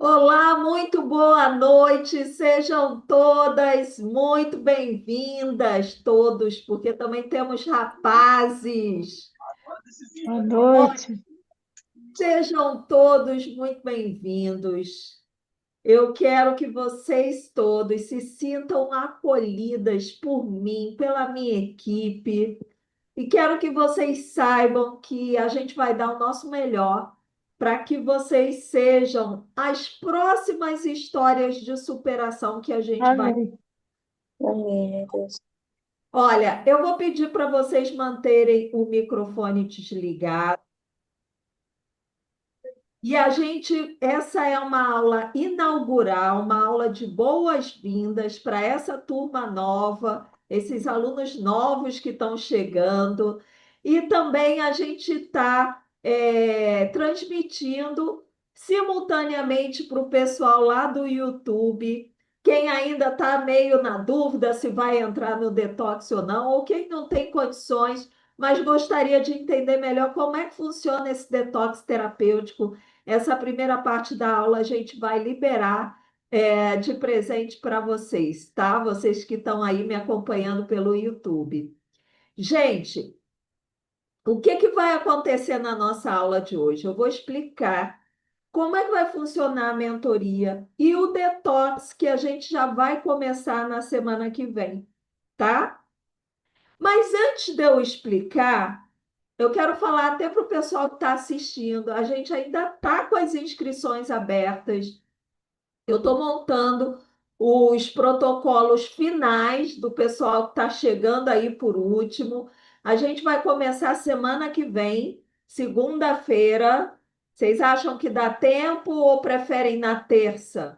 Olá, muito boa noite, sejam todas muito bem-vindas, todos, porque também temos rapazes. Boa noite. Sejam todos muito bem-vindos. Eu quero que vocês todos se sintam acolhidas por mim, pela minha equipe, e quero que vocês saibam que a gente vai dar o nosso melhor para que vocês sejam as próximas histórias de superação que a gente vai. Amém. Amém, meu Deus. Olha, eu vou pedir para vocês manterem o microfone desligado. E essa é uma aula inaugural, uma aula de boas-vindas para essa turma nova, esses alunos novos que estão chegando. E também a gente está transmitindo simultaneamente para o pessoal lá do YouTube. Quem ainda está meio na dúvida se vai entrar no detox ou não, ou quem não tem condições, mas gostaria de entender melhor como é que funciona esse detox terapêutico. Essa primeira parte da aula a gente vai liberar de presente para vocês, tá? Vocês que estão aí me acompanhando pelo YouTube. Gente, o que que vai acontecer na nossa aula de hoje? Eu vou explicar como é que vai funcionar a mentoria e o detox que a gente já vai começar na semana que vem, tá? Mas antes de eu explicar, eu quero falar até para o pessoal que está assistindo, a gente ainda está com as inscrições abertas. Eu estou montando os protocolos finais do pessoal que está chegando aí por último. A gente vai começar semana que vem, segunda-feira. Vocês acham que dá tempo ou preferem na terça?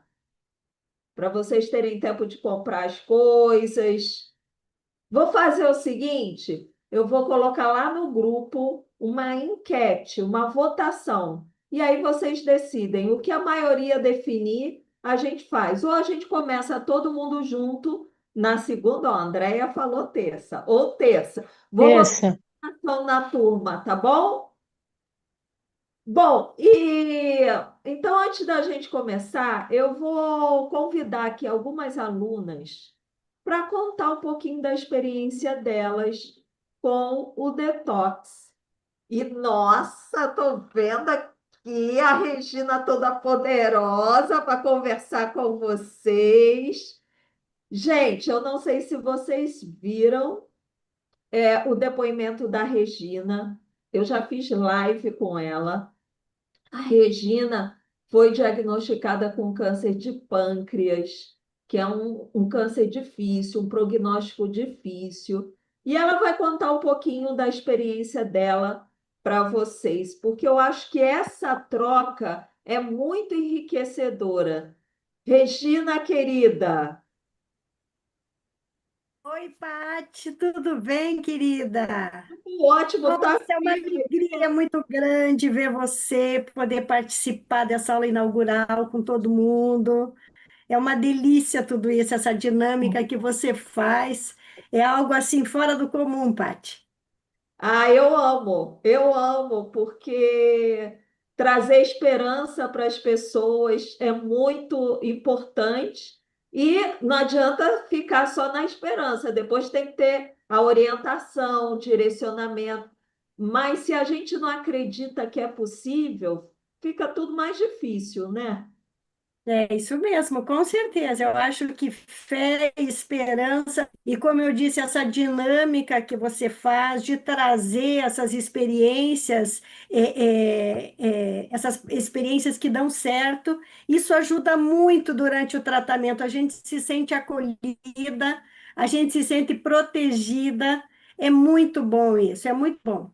Para vocês terem tempo de comprar as coisas. Vou fazer o seguinte: eu vou colocar lá no grupo uma enquete, uma votação. E aí vocês decidem. O que a maioria definir, a gente faz. Ou a gente começa todo mundo junto na segunda, ó, a Andréia falou terça, ou terça. Vou botar Terça. ação na turma, tá bom? Bom, e então antes da gente começar, eu vou convidar aqui algumas alunas para contar um pouquinho da experiência delas com o detox. E nossa, tô vendo aqui a Regina toda poderosa para conversar com vocês. Gente, eu não sei se vocês viram o depoimento da Regina. Eu já fiz live com ela. A Regina foi diagnosticada com câncer de pâncreas, que é um câncer difícil, um prognóstico difícil. E ela vai contar um pouquinho da experiência dela para vocês, porque eu acho que essa troca é muito enriquecedora. Regina, querida, Oi, Pati, tudo bem, querida? ótimo estar Nossa, é uma aqui. alegria muito grande ver você, poder participar dessa aula inaugural com todo mundo. É uma delícia tudo isso, essa dinâmica que você faz. É algo assim fora do comum, Pati. Ah, eu amo, porque trazer esperança para as pessoas é muito importante e não adianta ficar só na esperança, depois tem que ter a orientação, o direcionamento. Mas se a gente não acredita que é possível, fica tudo mais difícil, né? É isso mesmo, com certeza. Eu acho que fé, esperança e, como eu disse, essa dinâmica que você faz de trazer essas experiências, essas experiências que dão certo, isso ajuda muito durante o tratamento. A gente se sente acolhida, a gente se sente protegida. É muito bom isso, é muito bom.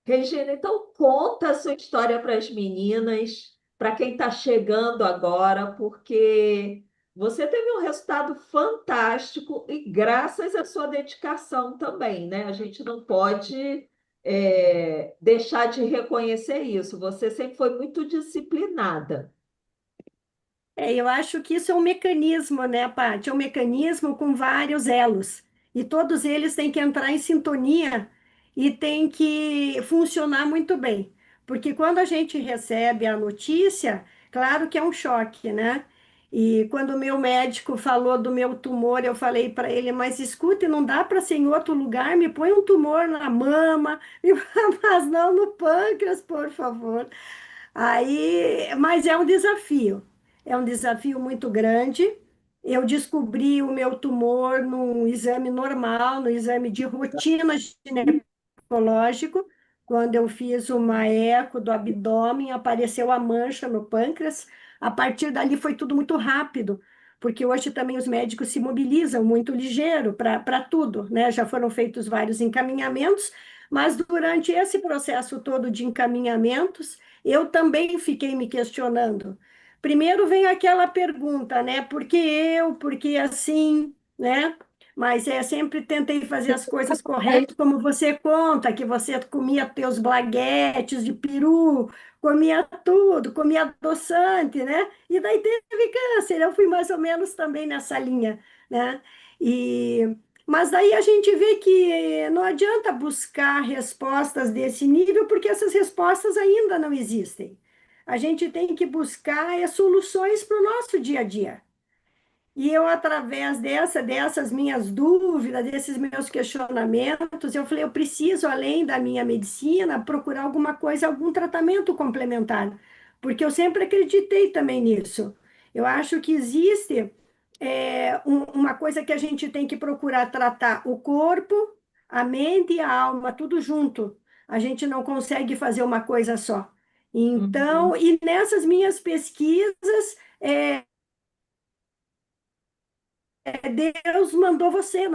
Regina, então conta a sua história para as meninas, para quem está chegando agora, porque você teve um resultado fantástico e graças à sua dedicação também, né? A gente não pode deixar de reconhecer isso. Você sempre foi muito disciplinada. Eu acho que isso é um mecanismo, né, Paty? É um mecanismo com vários elos. E todos eles têm que entrar em sintonia e têm que funcionar muito bem. Porque quando a gente recebe a notícia, Claro que é um choque, né? E quando o meu médico falou do meu tumor, eu falei para ele, mas escute, não dá para ser em outro lugar, me põe um tumor na mama, mas não no pâncreas, por favor. Aí, mas é um desafio muito grande. Eu descobri o meu tumor num exame normal, no exame de rotina ginecológico. Quando eu fiz uma eco do abdômen, apareceu a mancha no pâncreas. A partir dali foi tudo muito rápido, porque hoje também os médicos se mobilizam muito ligeiro para tudo, né? Já foram feitos vários encaminhamentos, mas durante esse processo todo de encaminhamentos, eu também fiquei me questionando. Primeiro vem aquela pergunta, né? Por que eu? Por que assim, né? Mas sempre tentei fazer as coisas corretas, como você conta, que você comia teus blaguetes de peru, comia tudo, comia adoçante, né? E daí teve câncer. Eu fui mais ou menos também nessa linha, né? E mas daí a gente vê que não adianta buscar respostas desse nível, porque essas respostas ainda não existem. A gente tem que buscar soluções para o nosso dia a dia. E eu, através dessas minhas dúvidas, desses meus questionamentos, eu falei, eu preciso, além da minha medicina, procurar alguma coisa, algum tratamento complementar, porque eu sempre acreditei também nisso. Eu acho que existe uma coisa que a gente tem que procurar tratar o corpo, a mente e a alma, tudo junto. A gente não consegue fazer uma coisa só. Então, Uhum. e nessas minhas pesquisas, Deus mandou você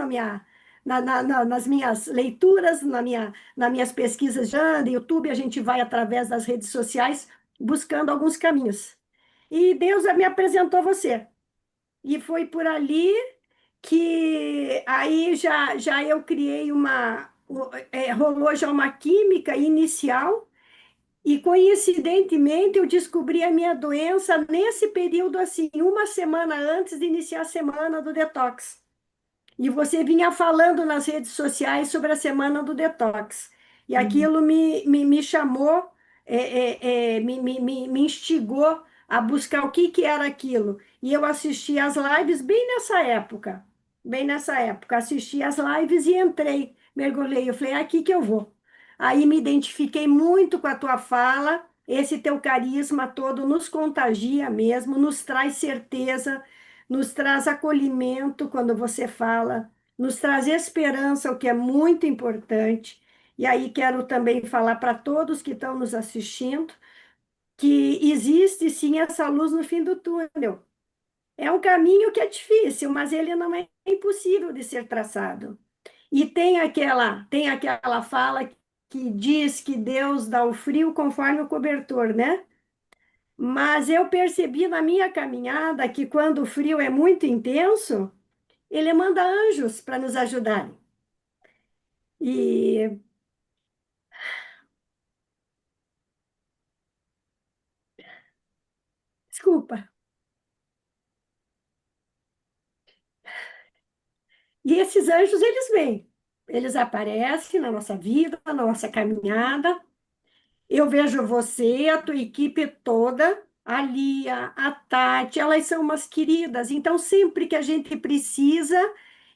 nas minhas leituras, nas minhas pesquisas de YouTube, a gente vai através das redes sociais buscando alguns caminhos. E Deus me apresentou você. E foi por ali que aí já eu criei rolou já uma química inicial e coincidentemente eu descobri a minha doença nesse período assim, uma semana antes de iniciar a semana do detox. E você vinha falando nas redes sociais sobre a semana do detox. E Uhum. aquilo me chamou, me instigou a buscar o que, que era aquilo. E eu assisti às lives bem nessa época. Bem nessa época. Assisti às lives e entrei, mergulhei. Eu falei, é aqui que eu vou. Aí me identifiquei muito com a tua fala. Esse teu carisma todo nos contagia mesmo, nos traz certeza, nos traz acolhimento quando você fala, nos traz esperança, o que é muito importante. E aí quero também falar para todos que estão nos assistindo que existe sim essa luz no fim do túnel. É um caminho que é difícil, mas ele não é impossível de ser traçado. E tem aquela fala que diz que Deus dá o frio conforme o cobertor, né? Mas eu percebi na minha caminhada que quando o frio é muito intenso, ele manda anjos para nos ajudarem. E, desculpa, e esses anjos, eles vêm, eles aparecem na nossa vida, na nossa caminhada. Eu vejo você, a tua equipe toda, a Lia, a Tati, elas são umas queridas. Então, sempre que a gente precisa,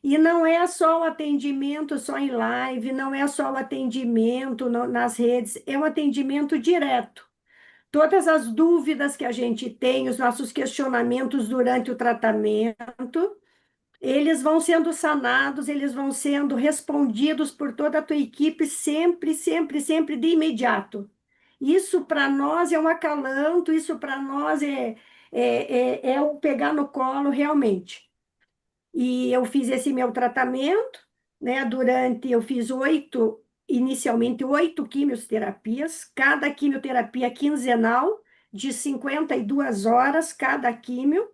e não é só o atendimento só em live, não é só o atendimento nas redes, é um atendimento direto. Todas as dúvidas que a gente tem, os nossos questionamentos durante o tratamento, eles vão sendo sanados, eles vão sendo respondidos por toda a tua equipe sempre, sempre, sempre de imediato. Isso para nós é um acalanto, isso para nós é o pegar no colo realmente. E eu fiz esse meu tratamento, né? Eu fiz inicialmente 8 quimioterapias, cada quimioterapia quinzenal, de 52 horas cada químio.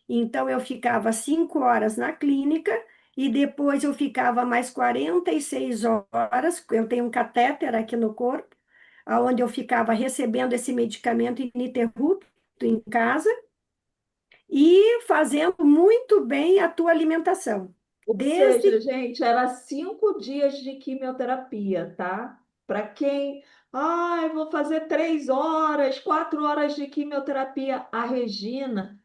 Então, eu ficava 5 horas na clínica e depois eu ficava mais 46 horas. Eu tenho um catéter aqui no corpo, onde eu ficava recebendo esse medicamento ininterrupto em casa e fazendo muito bem a tua alimentação. Ou seja, Desde gente, era 5 dias de quimioterapia, tá? Para quem, ai, vou fazer 3 horas, 4 horas de quimioterapia. A Regina,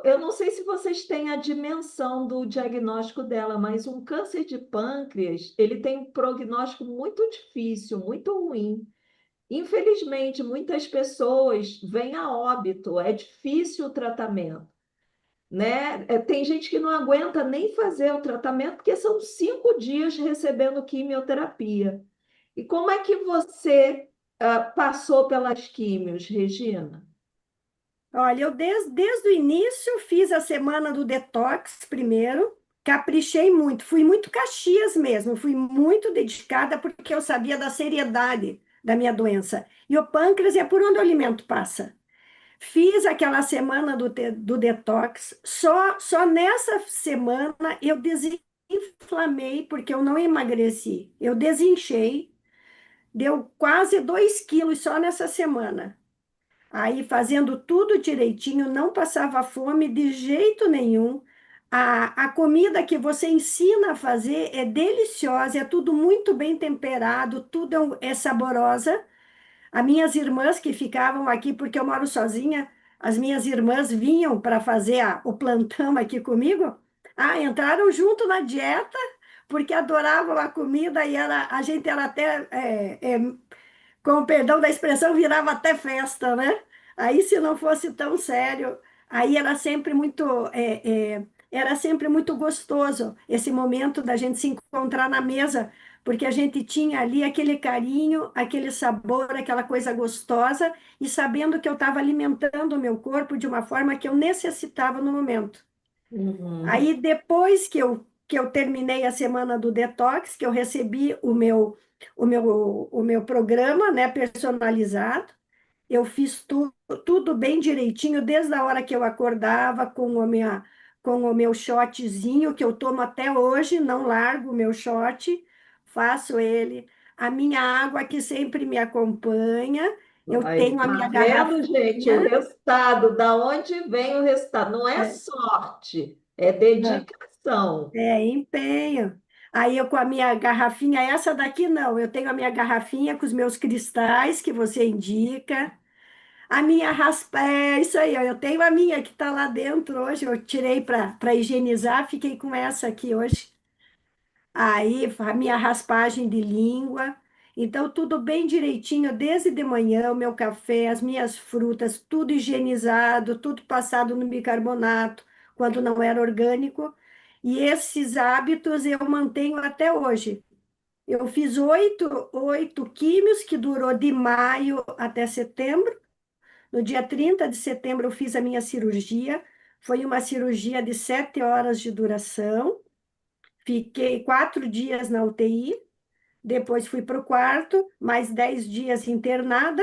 eu não sei se vocês têm a dimensão do diagnóstico dela, mas um câncer de pâncreas, ele tem um prognóstico muito difícil, muito ruim. Infelizmente, muitas pessoas vêm a óbito, é difícil o tratamento, né? Tem gente que não aguenta nem fazer o tratamento, porque são 5 dias recebendo quimioterapia. E como é que você passou pelas químios, Regina? Olha, eu desde o início fiz a semana do detox primeiro, caprichei muito, fui muito Caxias mesmo, fui muito dedicada porque eu sabia da seriedade da minha doença. E o pâncreas é por onde o alimento passa. Fiz aquela semana do detox, só nessa semana eu desinflamei, porque eu não emagreci, eu desinchei, deu quase 2 quilos só nessa semana. Aí, fazendo tudo direitinho, não passava fome de jeito nenhum. A comida que você ensina a fazer é deliciosa, é tudo muito bem temperado, tudo é saborosa. As minhas irmãs que ficavam aqui, porque eu moro sozinha, as minhas irmãs vinham para fazer o plantão aqui comigo. Ah, entraram junto na dieta, porque adoravam a comida e a gente era até com o perdão da expressão, virava até festa, né? Aí, se não fosse tão sério, aí era sempre muito gostoso esse momento da gente se encontrar na mesa, porque a gente tinha ali aquele carinho, aquele sabor, aquela coisa gostosa, e sabendo que eu estava alimentando o meu corpo de uma forma que eu necessitava no momento. Uhum. Aí, depois que eu terminei a semana do detox, que eu recebi o meu programa, né, personalizado, eu fiz tudo bem direitinho, desde a hora que eu acordava com o meu shotzinho, que eu tomo até hoje, não largo o meu shot, faço ele. A minha água que sempre me acompanha, eu Aí, tenho a tá minha vendo, gente, o garrafinha. resultado, da onde vem o resultado? Não é É, sorte, é dedicação. empenho. Aí eu com a minha garrafinha, essa daqui não, eu tenho a minha garrafinha com os meus cristais que você indica. A minha raspa, é isso aí, ó, eu tenho a minha que está lá dentro hoje, eu tirei para higienizar, fiquei com essa aqui hoje. Aí a minha raspagem de língua. Então, tudo bem direitinho, desde de manhã, o meu café, as minhas frutas, tudo higienizado, tudo passado no bicarbonato, quando não era orgânico. E esses hábitos eu mantenho até hoje. Eu fiz oito químios, que durou de maio até setembro. No dia 30 de setembro, eu fiz a minha cirurgia. Foi uma cirurgia de 7 horas de duração. Fiquei 4 dias na UTI. Depois fui para o quarto, mais 10 dias internada,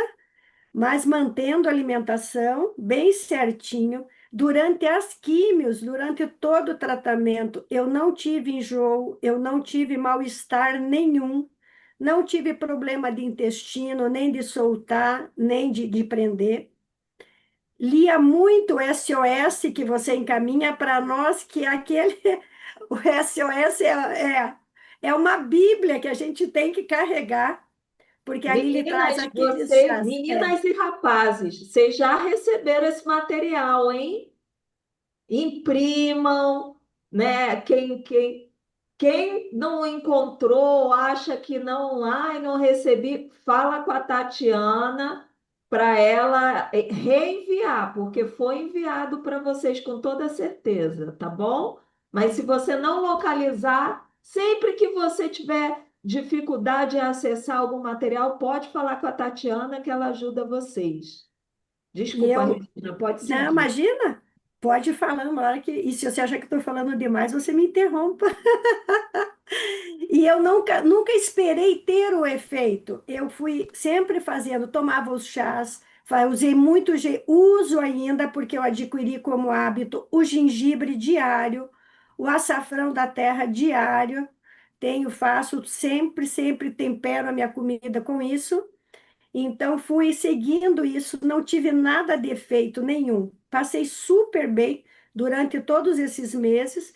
mas mantendo a alimentação bem certinho. Durante as químios, durante todo o tratamento, eu não tive enjoo, eu não tive mal-estar nenhum, não tive problema de intestino, nem de soltar, nem de prender. Lia muito o SOS que você encaminha para nós, que é aquele, o SOS é uma Bíblia que a gente tem que carregar, porque ali ele traz Meninas, aqueles vocês, chás. meninas e rapazes, vocês já receberam esse material, hein? Imprimam, né? Quem não encontrou, acha que não, ai, não recebi, fala com a Tatiana para ela reenviar, porque foi enviado para vocês com toda certeza, tá bom? Mas se você não localizar, sempre que você tiver dificuldade em acessar algum material, pode falar com a Tatiana que ela ajuda vocês. E Desculpa, eu, Regina, pode não, seguir. imagina, pode ir falando, na hora que, e se você acha que estou falando demais, você me interrompa. E eu nunca esperei ter o efeito. Eu fui sempre fazendo, tomava os chás, usei muito, uso ainda, porque eu adquiri como hábito o gengibre diário, o açafrão da terra diário. Faço sempre, sempre tempero a minha comida com isso. Então, fui seguindo isso, não tive nada de efeito nenhum. Passei super bem durante todos esses meses.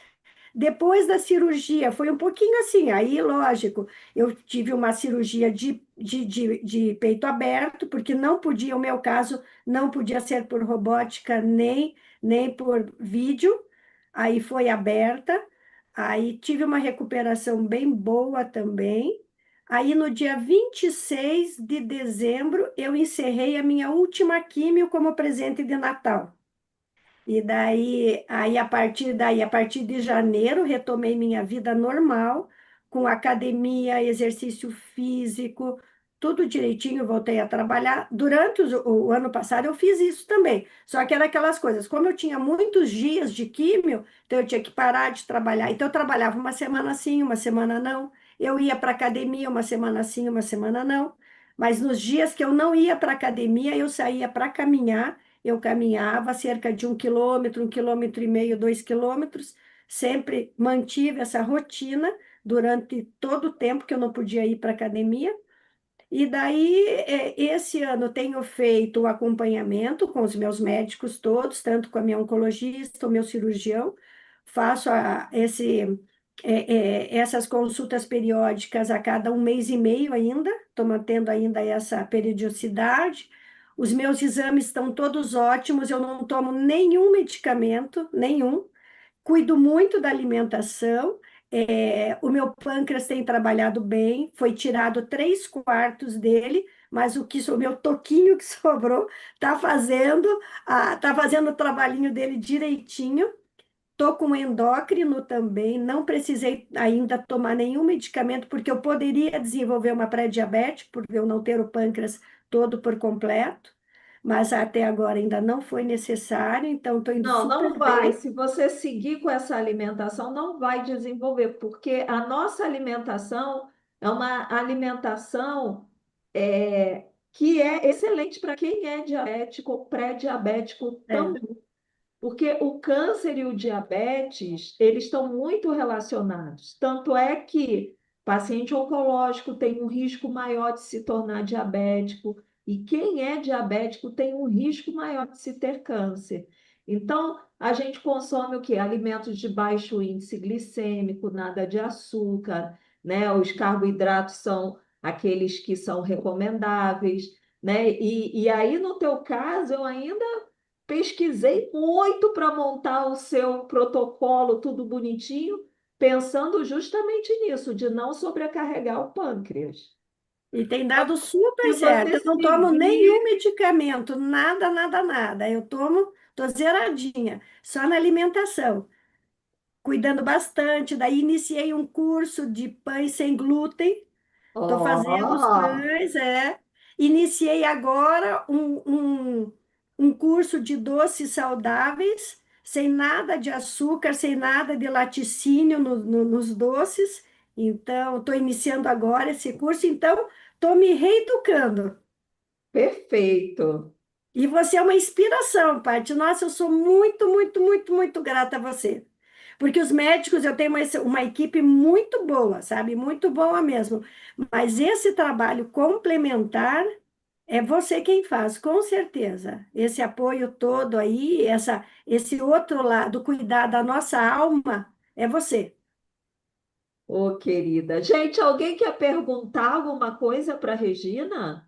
Depois da cirurgia, foi um pouquinho assim. Aí, lógico, eu tive uma cirurgia de peito aberto, porque não podia, o meu caso, não podia ser por robótica nem por vídeo. Aí foi aberta. Aí tive uma recuperação bem boa também. Aí no dia 26 de dezembro, eu encerrei a minha última químio como presente de Natal. E daí, a partir de janeiro, retomei minha vida normal, com academia, exercício físico, tudo direitinho, voltei a trabalhar. Durante o ano passado eu fiz isso também. Só que era aquelas coisas, como eu tinha muitos dias de químio, então eu tinha que parar de trabalhar. Então eu trabalhava uma semana sim, uma semana não. Eu ia para academia uma semana sim, uma semana não. Mas nos dias que eu não ia para academia, eu saía para caminhar. Eu caminhava cerca de 1 quilômetro, 1,5 quilômetros, 2 quilômetros, sempre mantive essa rotina durante todo o tempo que eu não podia ir para a academia. E daí, esse ano tenho feito o acompanhamento com os meus médicos todos, tanto com a minha oncologista, o meu cirurgião, faço essas consultas periódicas a cada 1 mês e meio ainda, estou mantendo ainda essa periodicidade. Os meus exames estão todos ótimos, eu não tomo nenhum medicamento, nenhum. Cuido muito da alimentação. O meu pâncreas tem trabalhado bem, foi tirado 3/4 dele, mas o meu toquinho que sobrou tá fazendo o trabalhinho dele direitinho. Estou com endócrino também, não precisei ainda tomar nenhum medicamento, porque eu poderia desenvolver uma pré-diabetes, por eu não ter o pâncreas todo por completo, mas até agora ainda não foi necessário, então estou indo Não, não super vai. bem. Se você seguir com essa alimentação, não vai desenvolver, porque a nossa alimentação é uma alimentação que é excelente para quem é diabético ou pré-diabético É. também. Porque o câncer e o diabetes, eles estão muito relacionados. Tanto é que paciente oncológico tem um risco maior de se tornar diabético, e quem é diabético tem um risco maior de se ter câncer. Então, a gente consome o quê? Alimentos de baixo índice glicêmico, nada de açúcar, né? Os carboidratos são aqueles que são recomendáveis, né? E aí, no teu caso, eu ainda pesquisei muito para montar o seu protocolo, tudo bonitinho, pensando justamente nisso, de não sobrecarregar o pâncreas. E tem dado super Se certo. você Eu não tomo nenhum seguir, medicamento, nada, nada, nada. Eu tomo, tô zeradinha, só na alimentação, cuidando bastante. Daí iniciei um curso de pães sem glúten. Estou fazendo os ó, pães, é. Iniciei agora um curso de doces saudáveis, sem nada de açúcar, sem nada de laticínio nos doces. Então, estou iniciando agora esse curso, então estou me reeducando. perfeito. E você é uma inspiração, Paty. Nossa, eu sou muito, muito, muito, muito grata a você. Porque os médicos, eu tenho uma equipe muito boa, sabe? Muito boa mesmo. Mas esse trabalho complementar é você quem faz, com certeza. Esse apoio todo aí, esse outro lado, cuidar da nossa alma, é você. Ô, querida. Gente, alguém quer perguntar alguma coisa para Regina?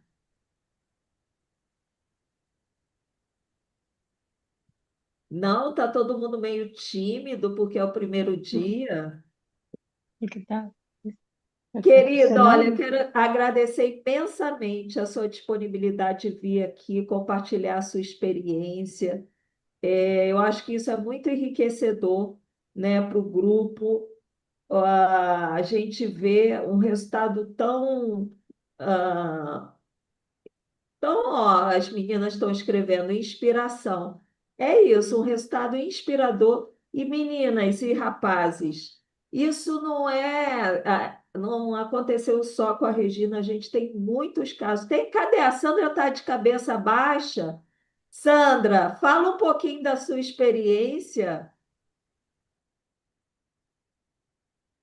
Não, tá todo mundo meio tímido porque é o primeiro dia. O que tá Querida, olha, eu funcionando? quero agradecer imensamente a sua disponibilidade de vir aqui compartilhar a sua experiência. Eu acho que isso é muito enriquecedor, né, para o grupo. A gente vê um resultado ah, ó, as meninas estão escrevendo inspiração. É isso, um resultado inspirador. E meninas e rapazes, isso não aconteceu só com a Regina, a gente tem muitos casos. Cadê a Sandra? Está de cabeça baixa? Sandra, fala um pouquinho da sua experiência.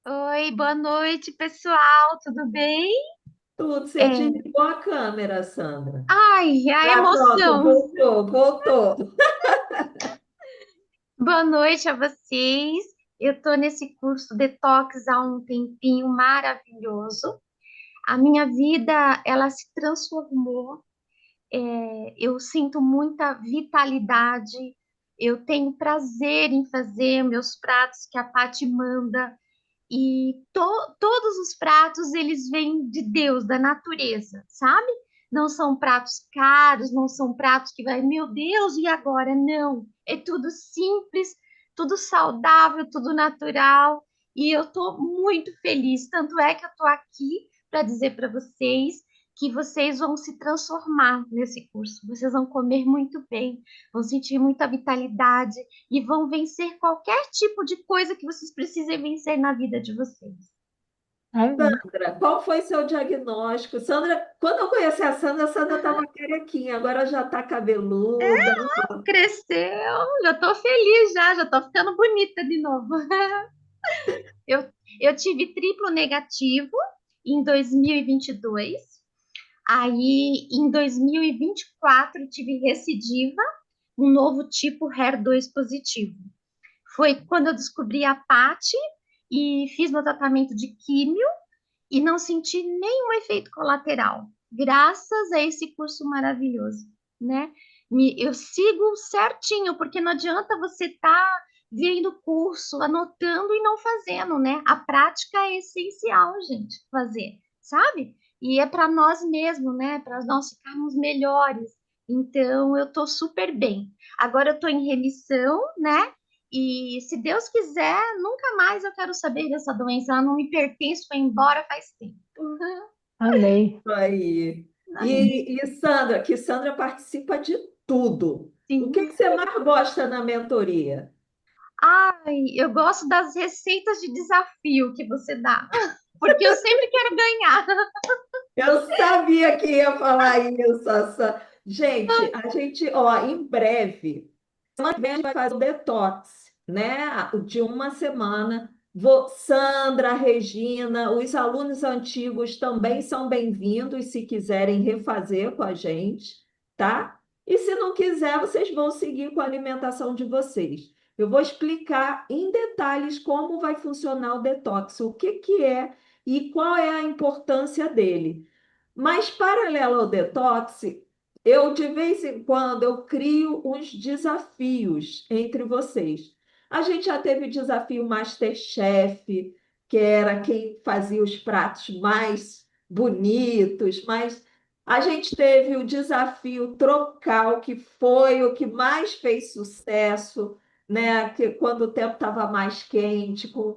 Oi, boa noite, pessoal, tudo bem? Tudo, você É, desligou a câmera, Sandra. ai, a Ah, pronto, emoção. voltou. Boa noite a vocês. Eu estou nesse curso Detox há um tempinho maravilhoso. A minha vida, ela se transformou. Eu sinto muita vitalidade. Eu tenho prazer em fazer meus pratos que a Paty manda. E todos os pratos, eles vêm de Deus, da natureza, sabe? Não são pratos caros, não são pratos que vai, meu Deus, e agora? Não. É tudo simples, tudo saudável, tudo natural. E eu estou muito feliz. Tanto é que eu estou aqui para dizer para vocês que vocês vão se transformar nesse curso. Vocês vão comer muito bem, vão sentir muita vitalidade e vão vencer qualquer tipo de coisa que vocês precisem vencer na vida de vocês. Amém. Sandra, qual foi seu diagnóstico? Sandra, quando eu conheci a Sandra estava carequinha, agora já está cabeluda. Cresceu, já tô feliz já tô ficando bonita de novo. Eu, eu tive triplo negativo em 2022, aí em 2024 tive recidiva, um novo tipo HER2 positivo. Foi quando eu descobri a PAT e fiz meu tratamento de químio e não senti nenhum efeito colateral, graças a esse curso maravilhoso, né? Eu sigo certinho, porque não adianta você estar vendo o curso, anotando e não fazendo, né? A prática é essencial, gente, fazer, sabe? E é para nós mesmos, né? Para nós ficarmos melhores. Então, eu tô super bem. Agora eu tô em remissão, né? E se Deus quiser, nunca mais eu quero saber dessa doença. Ela não me pertence, foi embora faz tempo. Amém. Aí. Amém. E Sandra, que Sandra participa de tudo. O que Sim. que você mais gosta na mentoria? Ai, eu gosto das receitas de desafio que você dá, porque eu sempre quero ganhar. Eu sabia que ia falar isso, Sassa. Gente, a gente, ó, em breve, semana que vem a gente vai fazer o detox, né? De uma semana. Sandra, Regina, os alunos antigos também são bem-vindos se quiserem refazer com a gente, tá? E se não quiser, vocês vão seguir com a alimentação de vocês. Eu vou explicar em detalhes como vai funcionar o detox, o que que é e qual é a importância dele. Mas, paralelo ao detox, eu de vez em quando eu crio uns desafios entre vocês. A gente já teve o desafio MasterChef, que era quem fazia os pratos mais bonitos, mas a gente teve o desafio Trocal, que foi o que mais fez sucesso, né? Que quando o tempo estava mais quente, com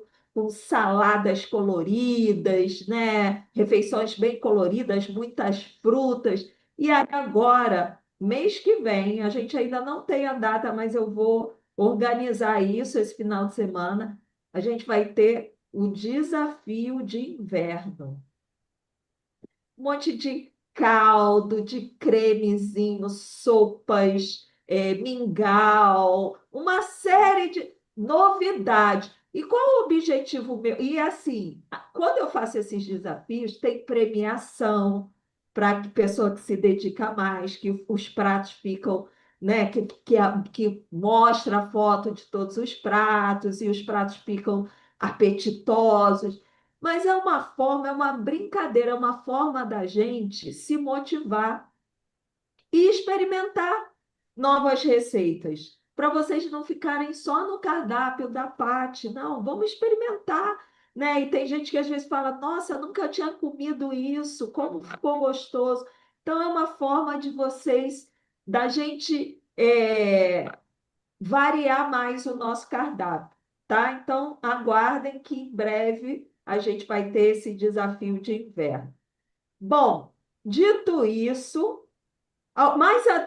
saladas coloridas, né? Refeições bem coloridas, muitas frutas. E aí agora, mês que vem, a gente ainda não tem a data, mas eu vou organizar isso esse final de semana. A gente vai ter o desafio de inverno. Um monte de caldo, de cremezinho, sopas, mingau, uma série de novidades. E qual o objetivo meu? E assim, quando eu faço esses desafios, tem premiação para a pessoa que se dedica mais, que os pratos ficam, né, que mostra a foto de todos os pratos e os pratos ficam apetitosos. Mas é uma forma, é uma brincadeira, é uma forma da gente se motivar e experimentar novas receitas, para vocês não ficarem só no cardápio da Paty. Não, vamos experimentar, né? E tem gente que às vezes fala: Nossa, eu nunca tinha comido isso, como ficou gostoso. Então, é uma forma de vocês, da gente variar mais o nosso cardápio, tá? Então, aguardem que em breve a gente vai ter esse desafio de inverno. Bom, dito isso,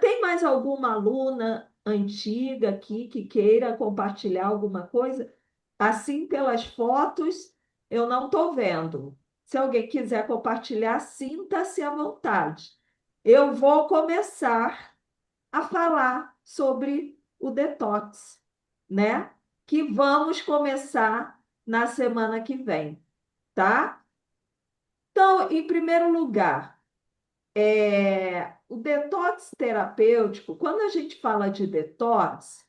tem mais alguma aluna antiga aqui que queira compartilhar alguma coisa? Assim, pelas fotos, eu não estou vendo. Se alguém quiser compartilhar, sinta-se à vontade. Eu vou começar a falar sobre o detox, né? Que vamos começar na semana que vem, tá? Então, em primeiro lugar, o detox terapêutico, quando a gente fala de detox,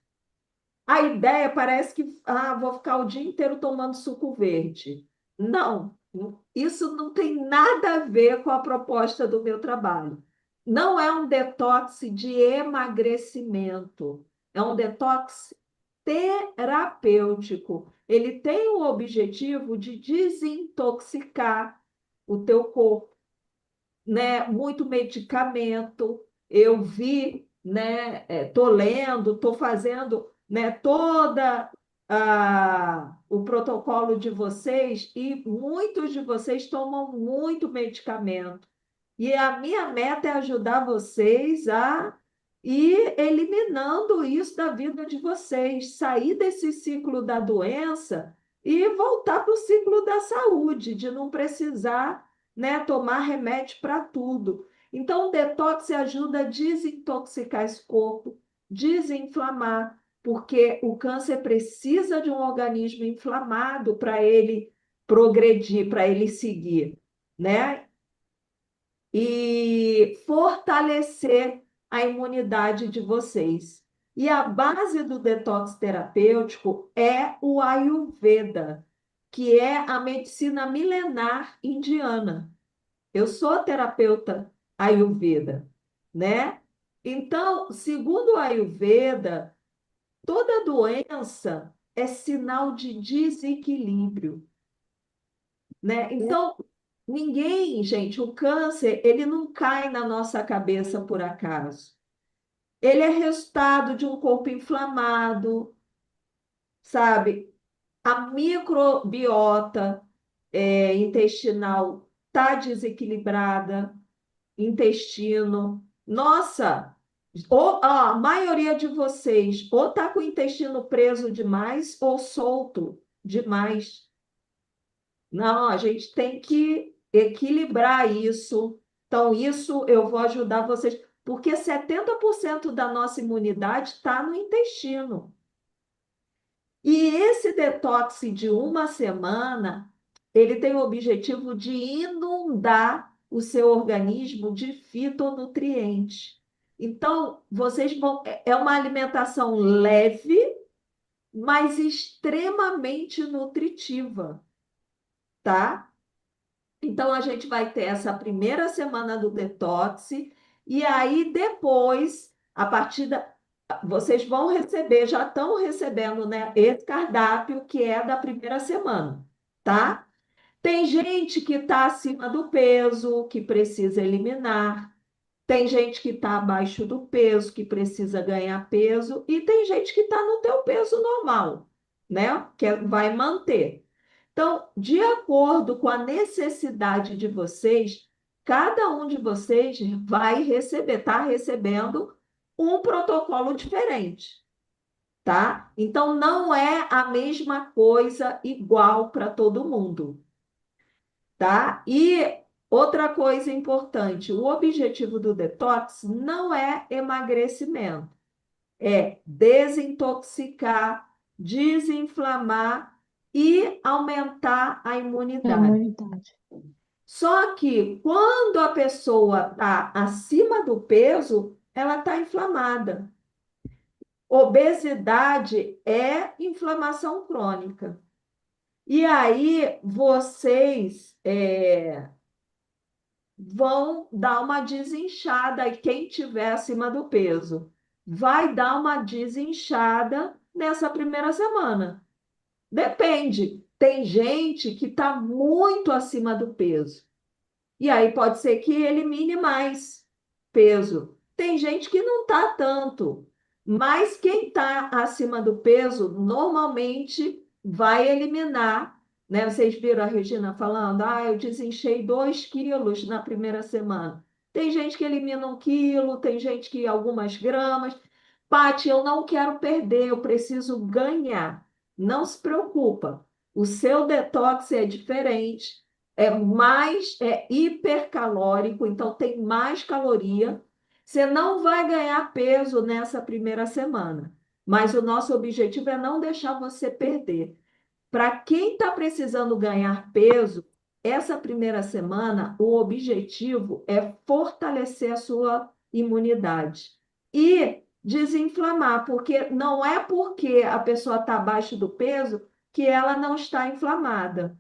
A ideia parece que vou ficar o dia inteiro tomando suco verde. Não, isso não tem nada a ver com a proposta do meu trabalho. Não é um detox de emagrecimento, é um detox terapêutico. Ele tem o objetivo de desintoxicar o teu corpo, né? Muito medicamento. Eu vi, né? Estou lendo, estou fazendo, né? Toda o protocolo de vocês e muitos de vocês tomam muito medicamento. E a minha meta é ajudar vocês a ir eliminando isso da vida de vocês, sair desse ciclo da doença e voltar para o ciclo da saúde, de não precisar, né, tomar remédio para tudo. Então, o detox ajuda a desintoxicar esse corpo, desinflamar, porque o câncer precisa de um organismo inflamado para ele progredir, para ele seguir, né? E fortalecer a imunidade de vocês. E a base do detox terapêutico é o Ayurveda, que é a medicina milenar indiana. Eu sou terapeuta Ayurveda, né? Então, segundo o Ayurveda, toda doença é sinal de desequilíbrio, né? Então, ninguém, gente, o câncer, ele não cai na nossa cabeça por acaso. Ele é resultado de um corpo inflamado, sabe? A microbiota intestinal está desequilibrada, intestino. Nossa, a maioria de vocês ou está com o intestino preso demais ou solto demais. Não, a gente tem que equilibrar isso. Então, isso eu vou ajudar vocês, porque 70% da nossa imunidade está no intestino. E esse detox de uma semana, ele tem o objetivo de inundar o seu organismo de fitonutrientes. Então, vocês vão. É uma alimentação leve, mas extremamente nutritiva, tá? Então, a gente vai ter essa primeira semana do detox, e aí depois, a partir da. Vocês vão receber, já estão recebendo, né, esse cardápio que é da primeira semana, tá? Tem gente que está acima do peso, que precisa eliminar. Tem gente que está abaixo do peso, que precisa ganhar peso. E tem gente que está no teu peso normal, né? Vai manter. Então, de acordo com a necessidade de vocês, cada um de vocês vai receber, está recebendo um protocolo diferente, tá? Então, não é a mesma coisa igual para todo mundo, tá? E outra coisa importante, o objetivo do detox não é emagrecimento, é desintoxicar, desinflamar e aumentar a A imunidade. imunidade. Só que quando a pessoa está acima do peso, ela está inflamada. Obesidade é inflamação crônica. E aí vocês vão dar uma desinchada, e quem tiver acima do peso vai dar uma desinchada nessa primeira semana. Depende. Tem gente que está muito acima do peso. E aí pode ser que elimine mais peso. Tem gente que não está tanto, mas quem está acima do peso normalmente vai eliminar, né? Vocês viram a Regina falando, eu desinchei 2 quilos na primeira semana. Tem gente que elimina 1 quilo, tem gente que algumas gramas. Paty, eu não quero perder, eu preciso ganhar. Não se preocupa, o seu detox é diferente, é hipercalórico, então tem mais caloria. Você não vai ganhar peso nessa primeira semana, mas o nosso objetivo é não deixar você perder. Para quem está precisando ganhar peso, essa primeira semana, o objetivo é fortalecer a sua imunidade. E desinflamar, porque não é porque a pessoa está abaixo do peso que ela não está inflamada.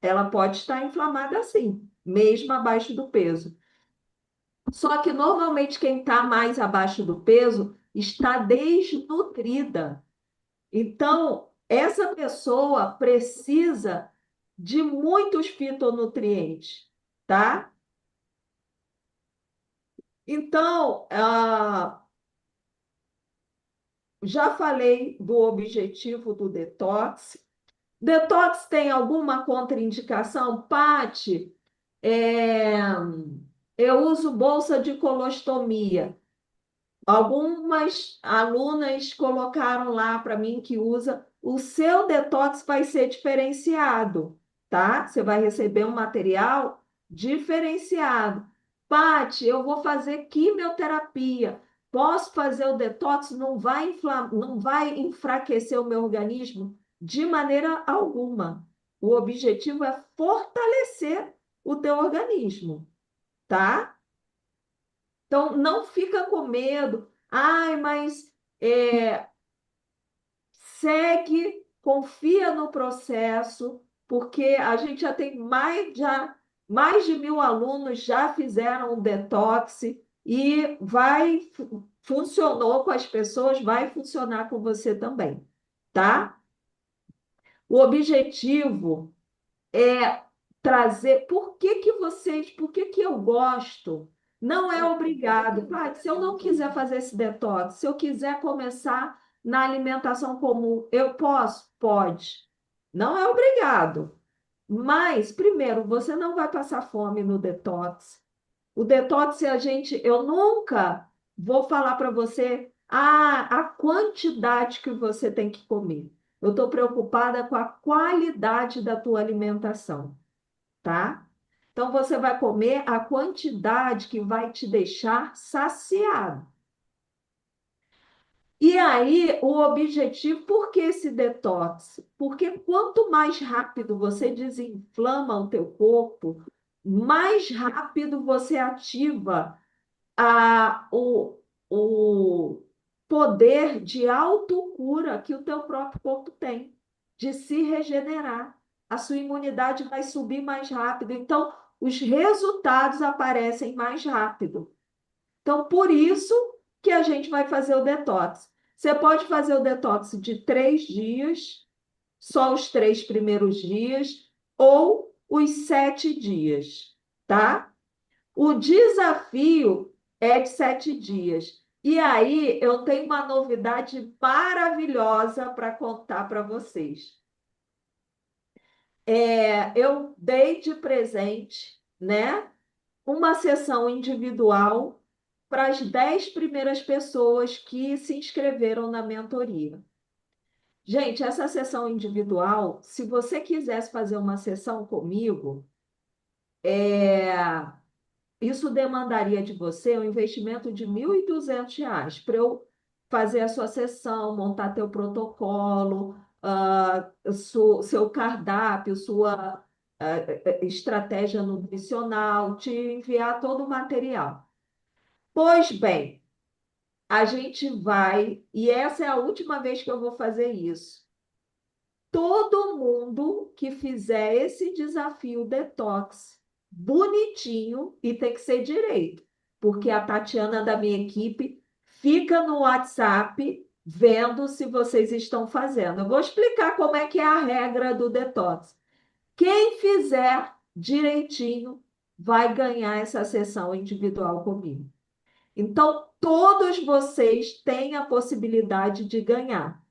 Ela pode estar inflamada sim, mesmo abaixo do peso. Só que normalmente quem está mais abaixo do peso está desnutrida. Então, essa pessoa precisa de muitos fitonutrientes, tá? Então, já falei do objetivo do detox. Detox tem alguma contraindicação? Pati, é, eu uso bolsa de colostomia. Algumas alunas colocaram lá para mim que usa, o seu detox vai ser diferenciado, tá? Você vai receber um material diferenciado. Pati, eu vou fazer quimioterapia. Posso fazer o detox? Não vai enfraquecer o meu organismo de maneira alguma. O objetivo é fortalecer o teu organismo, tá? Então, não fica com medo. Ai, mas segue, confia no processo, porque a gente já tem mais de 1.000 alunos já fizeram o detox e funcionou com as pessoas, vai funcionar com você também, tá? O objetivo é trazer. Por que que eu gosto? Não é obrigado. Pai, se eu não quiser fazer esse detox, se eu quiser começar na alimentação comum, eu posso? Pode. Não é obrigado. Mas, primeiro, você não vai passar fome no detox. O detox, eu nunca vou falar para você a quantidade que você tem que comer. Eu estou preocupada com a qualidade da tua alimentação, tá? Então, você vai comer a quantidade que vai te deixar saciado. E aí, o objetivo, por que esse detox? Porque quanto mais rápido você desinflama o teu corpo, mais rápido você ativa o poder de autocura que o teu próprio corpo tem, de se regenerar. A sua imunidade vai subir mais rápido. Então, os resultados aparecem mais rápido. Então, por isso que a gente vai fazer o detox. Você pode fazer o detox de 3 dias, só os 3 primeiros dias, ou os 7 dias, tá? O desafio é de 7 dias. E aí eu tenho uma novidade maravilhosa para contar para vocês. Eu dei de presente, né, uma sessão individual para as 10 primeiras pessoas que se inscreveram na mentoria. Gente, essa sessão individual, se você quisesse fazer uma sessão comigo, isso demandaria de você um investimento de R$ 1.200 para eu fazer a sua sessão, montar teu protocolo, seu cardápio, sua estratégia nutricional, te enviar todo o material. Pois bem, a gente vai, e essa é a última vez que eu vou fazer isso. Todo mundo que fizer esse desafio detox bonitinho, e tem que ser direito, porque a Tatiana da minha equipe fica no WhatsApp vendo se vocês estão fazendo. Eu vou explicar como é que é a regra do detox. Quem fizer direitinho vai ganhar essa sessão individual comigo. Então, todos vocês têm a possibilidade de ganhar.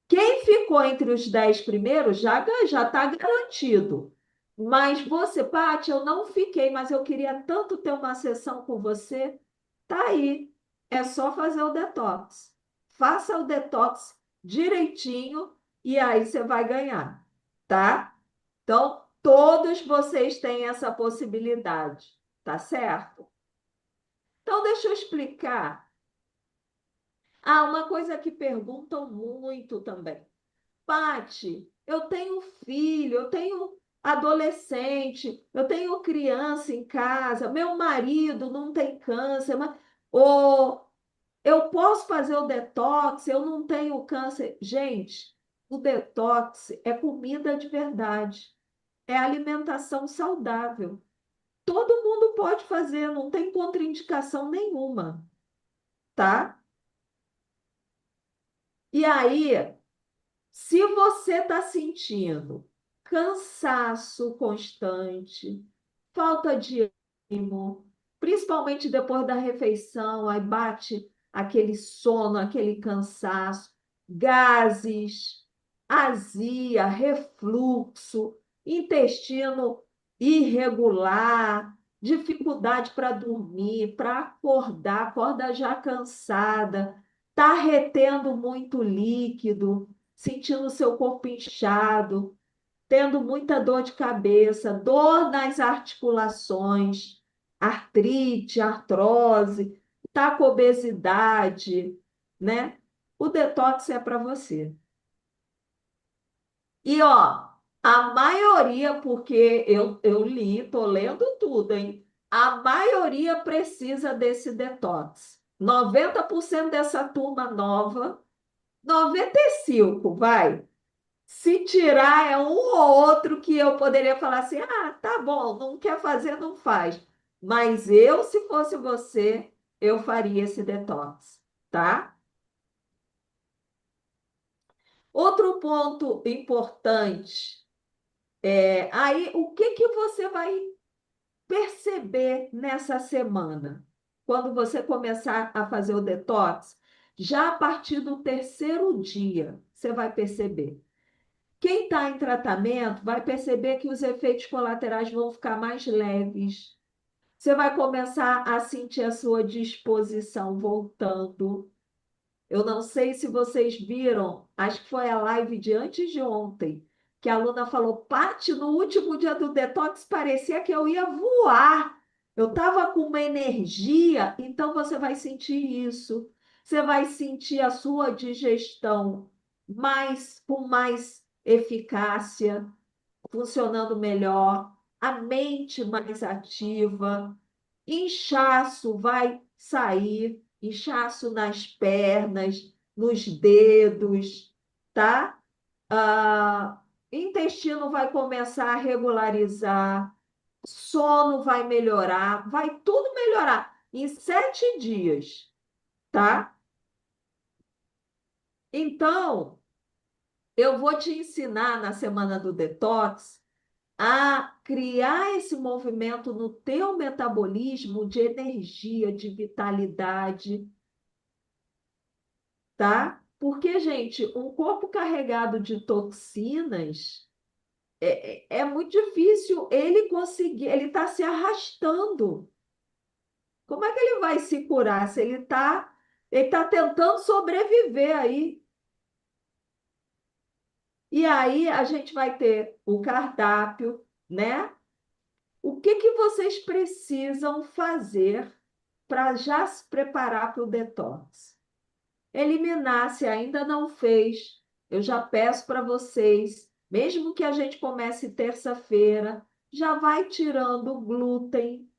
Quem ficou entre os 10 primeiros já está garantido. Mas você, Paty, eu não fiquei, mas eu queria tanto ter uma sessão com você. Tá aí. É só fazer o detox. Faça o detox direitinho e aí você vai ganhar, tá? Então, todos vocês têm essa possibilidade, tá certo? Então, deixa eu explicar. Uma coisa que perguntam muito também. Pati, eu tenho filho, eu tenho adolescente, eu tenho criança em casa, meu marido não tem câncer, mas... Ô, Eu posso fazer o detox, eu não tenho câncer. Gente, o detox é comida de verdade, é alimentação saudável. Todo mundo pode fazer, não tem contraindicação nenhuma, tá? E aí, se você está sentindo cansaço constante, falta de ânimo, principalmente depois da refeição, aí bate aquele sono, aquele cansaço, gases, azia, refluxo, intestino irregular, dificuldade para dormir, para acordar, acorda já cansada, está retendo muito líquido, sentindo o seu corpo inchado, tendo muita dor de cabeça, dor nas articulações, artrite, artrose, tá com obesidade, né? O detox é para você. E ó, a maioria, porque eu li, tô lendo tudo, hein? A maioria precisa desse detox. 90% dessa turma nova, 95, vai. Se tirar, é um ou outro que eu poderia falar assim: ah, tá bom, não quer fazer, não faz. Mas eu, se fosse você, eu faria esse detox, tá? Outro ponto importante aí o que que você vai perceber nessa semana, quando você começar a fazer o detox? Já a partir do terceiro dia, você vai perceber. Quem está em tratamento vai perceber que os efeitos colaterais vão ficar mais leves. Você vai começar a sentir a sua disposição voltando. Eu não sei se vocês viram, acho que foi a live de antes de ontem, que a aluna falou: Paty, no último dia do detox parecia que eu ia voar. Eu estava com uma energia, então você vai sentir isso. Você vai sentir a sua digestão com mais eficácia, funcionando melhor, a mente mais ativa, inchaço vai sair, inchaço nas pernas, nos dedos, tá? Intestino vai começar a regularizar, sono vai melhorar, vai tudo melhorar em 7 dias, tá? Então, eu vou te ensinar na semana do detox a criar esse movimento no teu metabolismo de energia, de vitalidade, tá? Porque, gente, um corpo carregado de toxinas é muito difícil ele conseguir, ele está se arrastando. Como é que ele vai se curar se ele tá tentando sobreviver aí? E aí a gente vai ter o cardápio, né? O que que vocês precisam fazer para já se preparar para o detox? Eliminar, se ainda não fez, eu já peço para vocês, mesmo que a gente comece terça-feira, já vai tirando o glúten,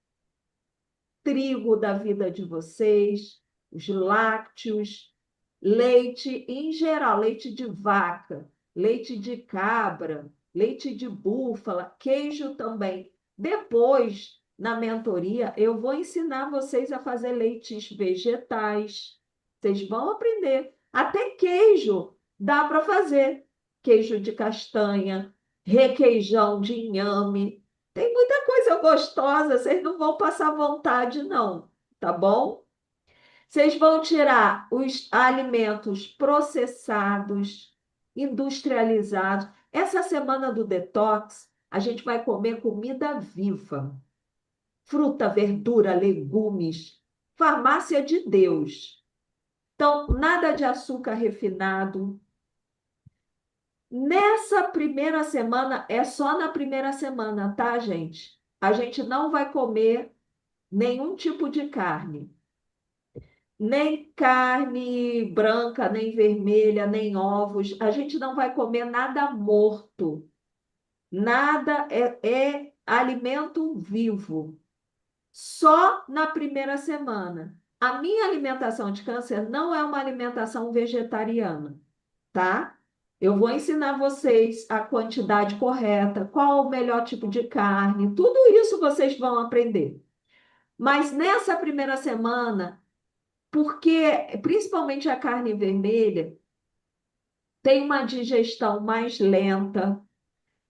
trigo da vida de vocês, os lácteos, leite em geral, leite de vaca, leite de cabra, leite de búfala, queijo também. Depois, na mentoria, eu vou ensinar vocês a fazer leites vegetais. Vocês vão aprender. Até queijo dá para fazer. Queijo de castanha, requeijão de inhame. Tem muita coisa gostosa, vocês não vão passar vontade, não, tá bom? Vocês vão tirar os alimentos processados, industrializados. Essa semana do detox, a gente vai comer comida viva, fruta, verdura, legumes, farmácia de Deus. Então, nada de açúcar refinado. Nessa primeira semana, é só na primeira semana, tá, gente? A gente não vai comer nenhum tipo de carne. Nem carne branca, nem vermelha, nem ovos. A gente não vai comer nada morto. Nada é alimento vivo. Só na primeira semana. A minha alimentação de câncer não é uma alimentação vegetariana, tá? Eu vou ensinar vocês a quantidade correta, qual o melhor tipo de carne, tudo isso vocês vão aprender. Mas nessa primeira semana, porque principalmente a carne vermelha tem uma digestão mais lenta,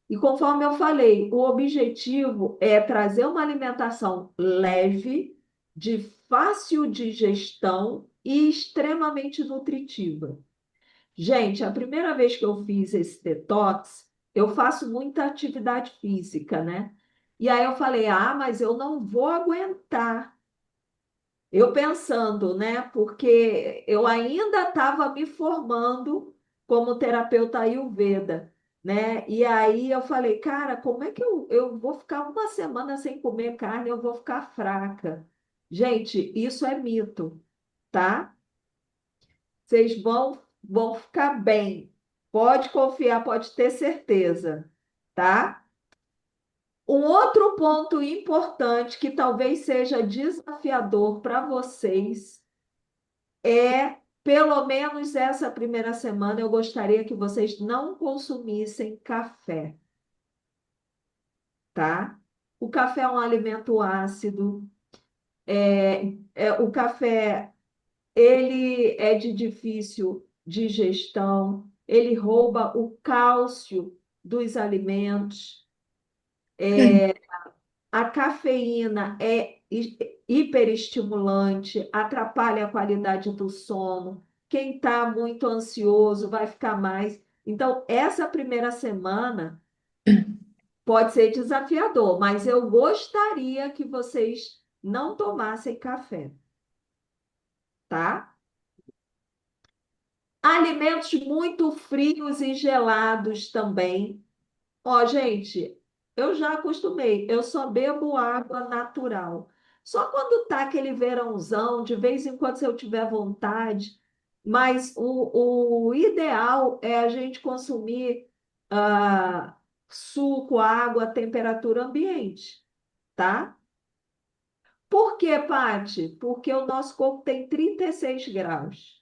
e conforme eu falei, o objetivo é trazer uma alimentação leve, de fácil digestão e extremamente nutritiva. Gente, a primeira vez que eu fiz esse detox, eu faço muita atividade física, né? E aí eu falei, mas eu não vou aguentar. Eu pensando, né? Porque eu ainda estava me formando como terapeuta Ayurveda, né? E aí eu falei, cara, como é que eu vou ficar uma semana sem comer carne? Eu vou ficar fraca. Gente, isso é mito, tá? Vocês vão ficar bem. Pode confiar, pode ter certeza, tá? Um outro ponto importante que talvez seja desafiador para vocês é, pelo menos essa primeira semana, eu gostaria que vocês não consumissem café, tá? O café é um alimento ácido, o café ele é de difícil digestão, ele rouba o cálcio dos alimentos, a cafeína é hiperestimulante, atrapalha a qualidade do sono. Quem está muito ansioso vai ficar mais. Então, essa primeira semana pode ser desafiador, mas eu gostaria que vocês não tomassem café, tá? Alimentos muito frios e gelados também. Ó, gente, eu já acostumei, eu só bebo água natural. Só quando tá aquele verãozão, de vez em quando, se eu tiver vontade, mas o ideal é a gente consumir suco, água a temperatura ambiente, tá? Por quê, Paty? Porque o nosso corpo tem 36 graus.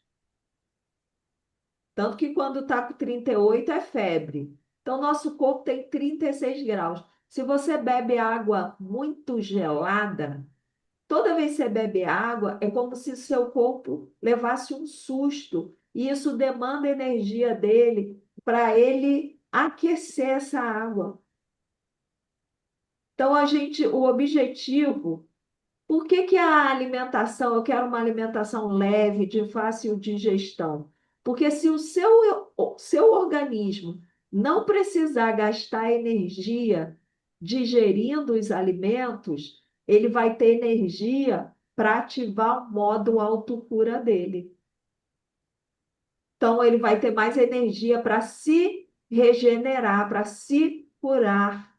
Tanto que quando está com 38 é febre. Então, nosso corpo tem 36 graus. Se você bebe água muito gelada, toda vez que você bebe água, é como se seu corpo levasse um susto. E isso demanda energia dele para ele aquecer essa água. Então, o objetivo por que que a alimentação, eu quero uma alimentação leve, de fácil digestão? Porque se o seu organismo não precisar gastar energia digerindo os alimentos, ele vai ter energia para ativar o modo autocura dele. Então, ele vai ter mais energia para se regenerar, para se curar.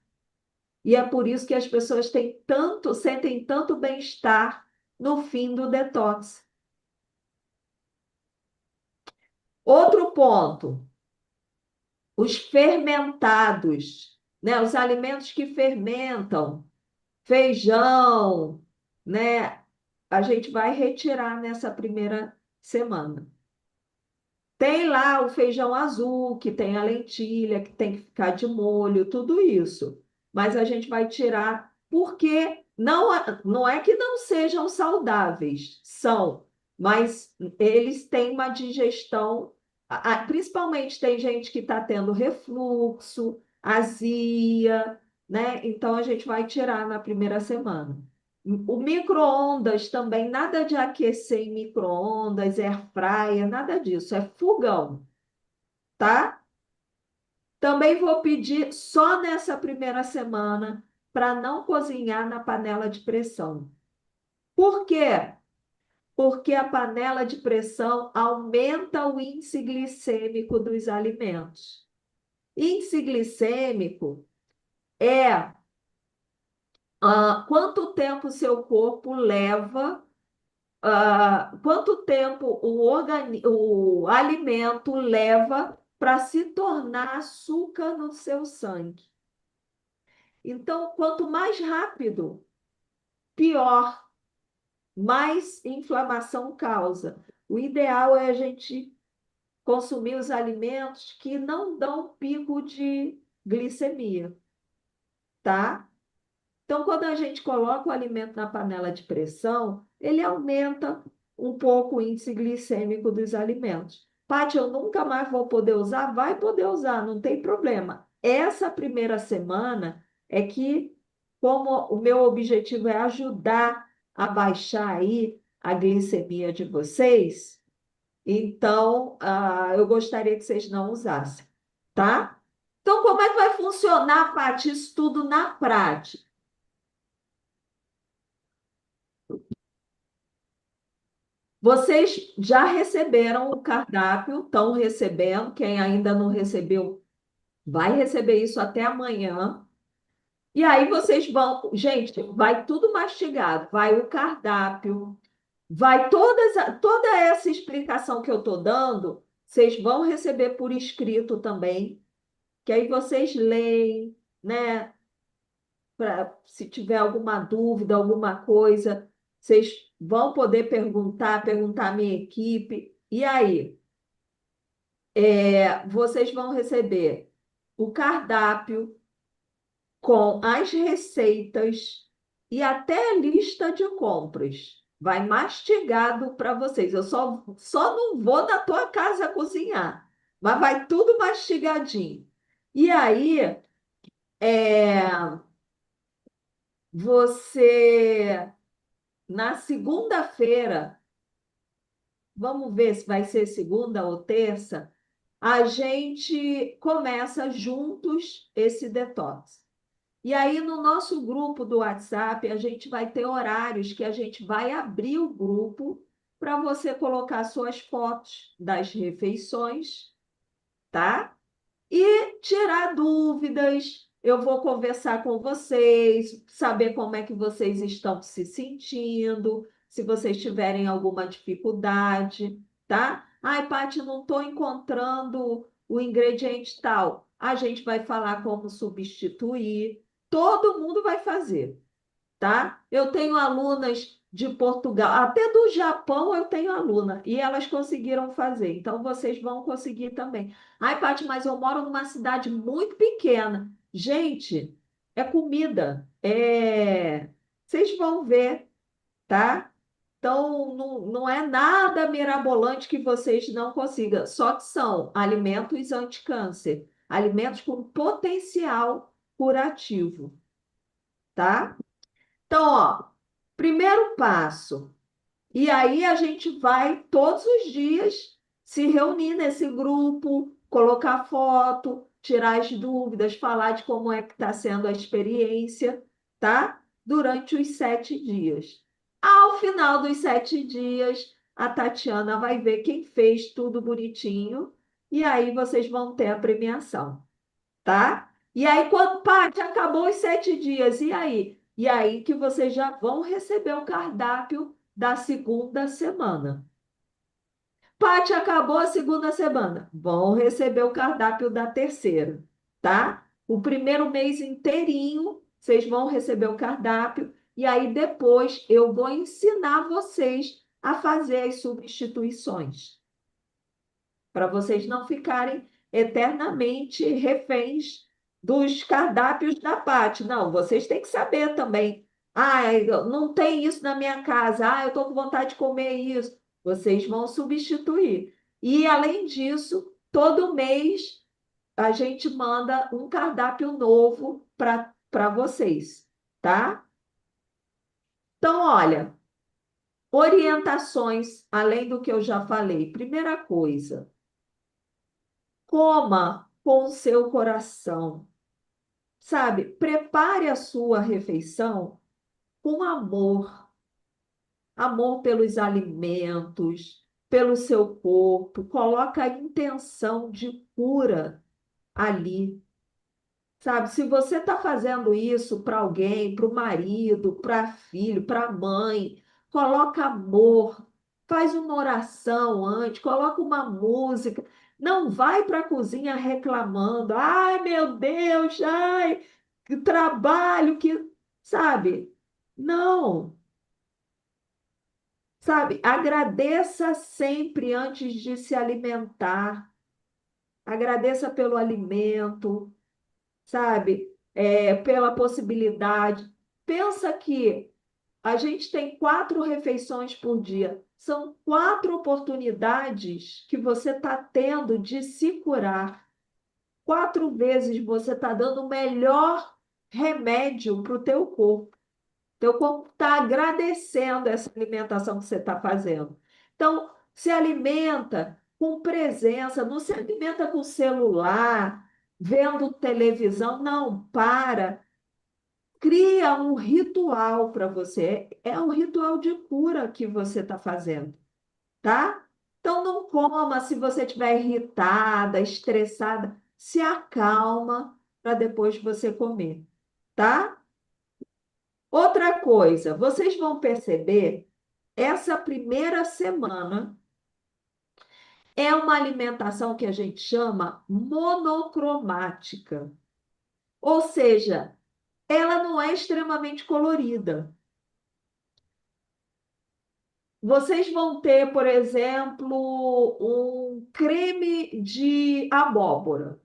E é por isso que as pessoas sentem tanto bem-estar no fim do detox. Outro ponto, os fermentados, né? Os alimentos que fermentam, feijão, né? A gente vai retirar nessa primeira semana. Tem lá o feijão azul, que tem a lentilha, que tem que ficar de molho, tudo isso. Mas a gente vai tirar porque não é que não sejam saudáveis, são, mas eles têm uma digestão, principalmente tem gente que está tendo refluxo, azia, né? Então a gente vai tirar na primeira semana. O micro-ondas também, nada de aquecer em micro-ondas, air fryer, nada disso, é fogão, tá? Também vou pedir só nessa primeira semana para não cozinhar na panela de pressão. Por quê? Porque a panela de pressão aumenta o índice glicêmico dos alimentos. Índice glicêmico é quanto tempo o seu corpo leva quanto tempo o alimento leva para se tornar açúcar no seu sangue. Então, quanto mais rápido, pior. mais inflamação causa. O ideal é a gente consumir os alimentos que não dão pico de glicemia, tá? Então, quando a gente coloca o alimento na panela de pressão, ele aumenta um pouco o índice glicêmico dos alimentos. Paty, eu nunca mais vou poder usar? Vai poder usar, não tem problema. Essa primeira semana é que, como o meu objetivo é ajudar a baixar aí a glicemia de vocês, então eu gostaria que vocês não usassem, tá? Então, como é que vai funcionar, Paty, isso tudo na prática? Vocês já receberam o cardápio, estão recebendo. Quem ainda não recebeu, vai receber isso até amanhã. E aí vocês vão. Gente, vai tudo mastigado. Vai o cardápio, vai toda essa explicação que eu estou dando, vocês vão receber por escrito também. Que aí vocês leem, né? Se tiver alguma dúvida, alguma coisa, vocês vão poder perguntar à minha equipe. E aí, vocês vão receber o cardápio com as receitas e até a lista de compras. Vai mastigado para vocês. Eu só não vou na tua casa cozinhar, mas vai tudo mastigadinho. E aí, é, você, na segunda-feira, vamos ver se vai ser segunda ou terça, a gente começa juntos esse detox. E aí, no nosso grupo do WhatsApp, a gente vai ter horários que a gente vai abrir o grupo para você colocar suas fotos das refeições, tá? E tirar dúvidas. Eu vou conversar com vocês, saber como é que vocês estão se sentindo, se vocês tiverem alguma dificuldade, tá? Ai, Paty, não estou encontrando o ingrediente tal. A gente vai falar como substituir. Todo mundo vai fazer, tá? Eu tenho alunas de Portugal, até do Japão eu tenho aluna, e elas conseguiram fazer, então vocês vão conseguir também. Ai, Paty, mas eu moro numa cidade muito pequena. Gente, é comida, vocês vão ver, tá? Então, não é nada mirabolante que vocês não consigam, só que são alimentos anti-câncer, alimentos com potencial curativo, tá? Então, ó, primeiro passo. E aí a gente vai todos os dias se reunir nesse grupo, colocar foto, tirar as dúvidas, falar de como é que está sendo a experiência, tá? Durante os 7 dias. Ao final dos 7 dias, a Tatiana vai ver quem fez tudo bonitinho e aí vocês vão ter a premiação, tá? E aí, quando, Paty, acabou os 7 dias, e aí? E aí que vocês já vão receber o cardápio da segunda semana. Paty, acabou a segunda semana, vão receber o cardápio da terceira, tá? O primeiro mês inteirinho, vocês vão receber o cardápio, e aí depois eu vou ensinar vocês a fazer as substituições para vocês não ficarem eternamente reféns dos cardápios da Paty. Não, vocês têm que saber também. Ah, não tem isso na minha casa. Ah, eu estou com vontade de comer isso. Vocês vão substituir. E, além disso, todo mês a gente manda um cardápio novo para vocês, tá? Então, olha, orientações, além do que eu já falei. Primeira coisa, coma com o seu coração, sabe? Prepare a sua refeição com amor, amor pelos alimentos, pelo seu corpo. Coloca a intenção de cura ali, sabe? Se você está fazendo isso para alguém, para o marido, para filho, para mãe, coloca amor, faz uma oração antes, coloca uma música. Não vai para a cozinha reclamando. Ai, meu Deus, ai, que trabalho, que... Sabe? Não. Sabe? Agradeça sempre antes de se alimentar. Agradeça pelo alimento, sabe? Pela possibilidade. Pensa que a gente tem 4 refeições por dia. São 4 oportunidades que você está tendo de se curar. 4 vezes você está dando o melhor remédio para o teu corpo. Teu corpo está agradecendo essa alimentação que você está fazendo. Então, se alimenta com presença, não se alimenta com celular, vendo televisão, não, para. Cria um ritual para você. É um ritual de cura que você está fazendo, tá? Então, não coma se você estiver irritada, estressada, se acalma para depois você comer, tá? Outra coisa, vocês vão perceber, essa primeira semana é uma alimentação que a gente chama monocromática. Ou seja, ela não é extremamente colorida. Vocês vão ter, por exemplo, um creme de abóbora.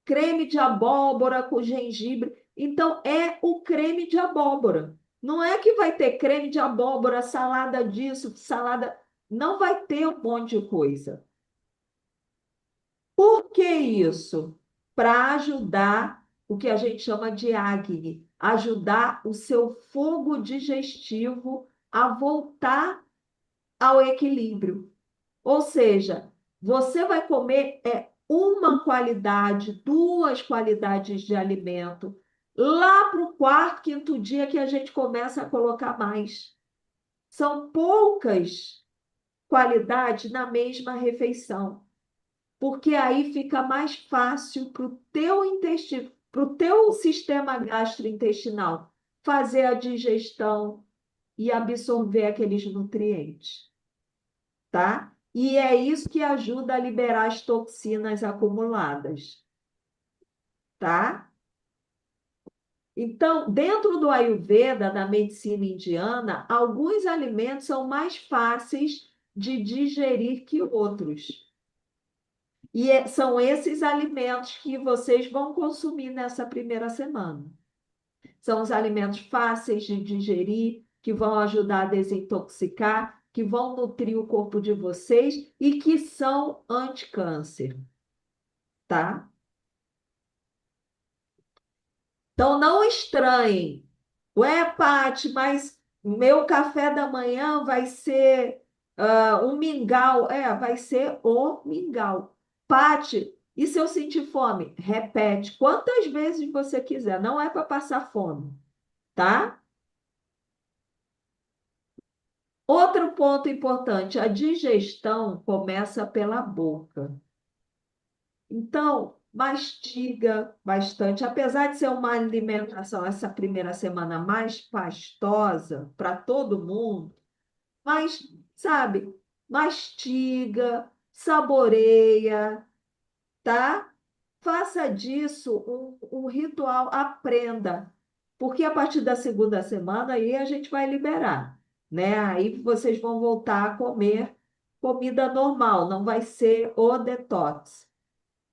Creme de abóbora com gengibre. Então, é o creme de abóbora. Não é que vai ter creme de abóbora, salada disso, salada. Não vai ter um monte de coisa. Por que isso? Para ajudar o que a gente chama de acne, ajudar o seu fogo digestivo a voltar ao equilíbrio. Ou seja, você vai comer uma qualidade, 2 qualidades de alimento. Lá para o quarto, quinto dia que a gente começa a colocar mais. São poucas qualidades na mesma refeição, porque aí fica mais fácil para o teu intestino, para o teu sistema gastrointestinal fazer a digestão e absorver aqueles nutrientes, tá? E é isso que ajuda a liberar as toxinas acumuladas, tá? Então, dentro do Ayurveda, da medicina indiana, alguns alimentos são mais fáceis de digerir que outros. E são esses alimentos que vocês vão consumir nessa primeira semana. São os alimentos fáceis de digerir, que vão ajudar a desintoxicar, que vão nutrir o corpo de vocês e que são anticâncer, tá? Então, não estranhem. Ué, Paty, mas meu café da manhã vai ser um mingau. Vai ser o mingau. Paty, e se eu sentir fome? Repete quantas vezes você quiser. Não é para passar fome, tá? Outro ponto importante, a digestão começa pela boca. Então, mastiga bastante. Apesar de ser uma alimentação, essa primeira semana mais pastosa para todo mundo, mas, sabe, mastiga, saboreia, tá? Faça disso um ritual, aprenda. Porque a partir da segunda semana aí a gente vai liberar, né? Aí vocês vão voltar a comer comida normal, não vai ser o detox.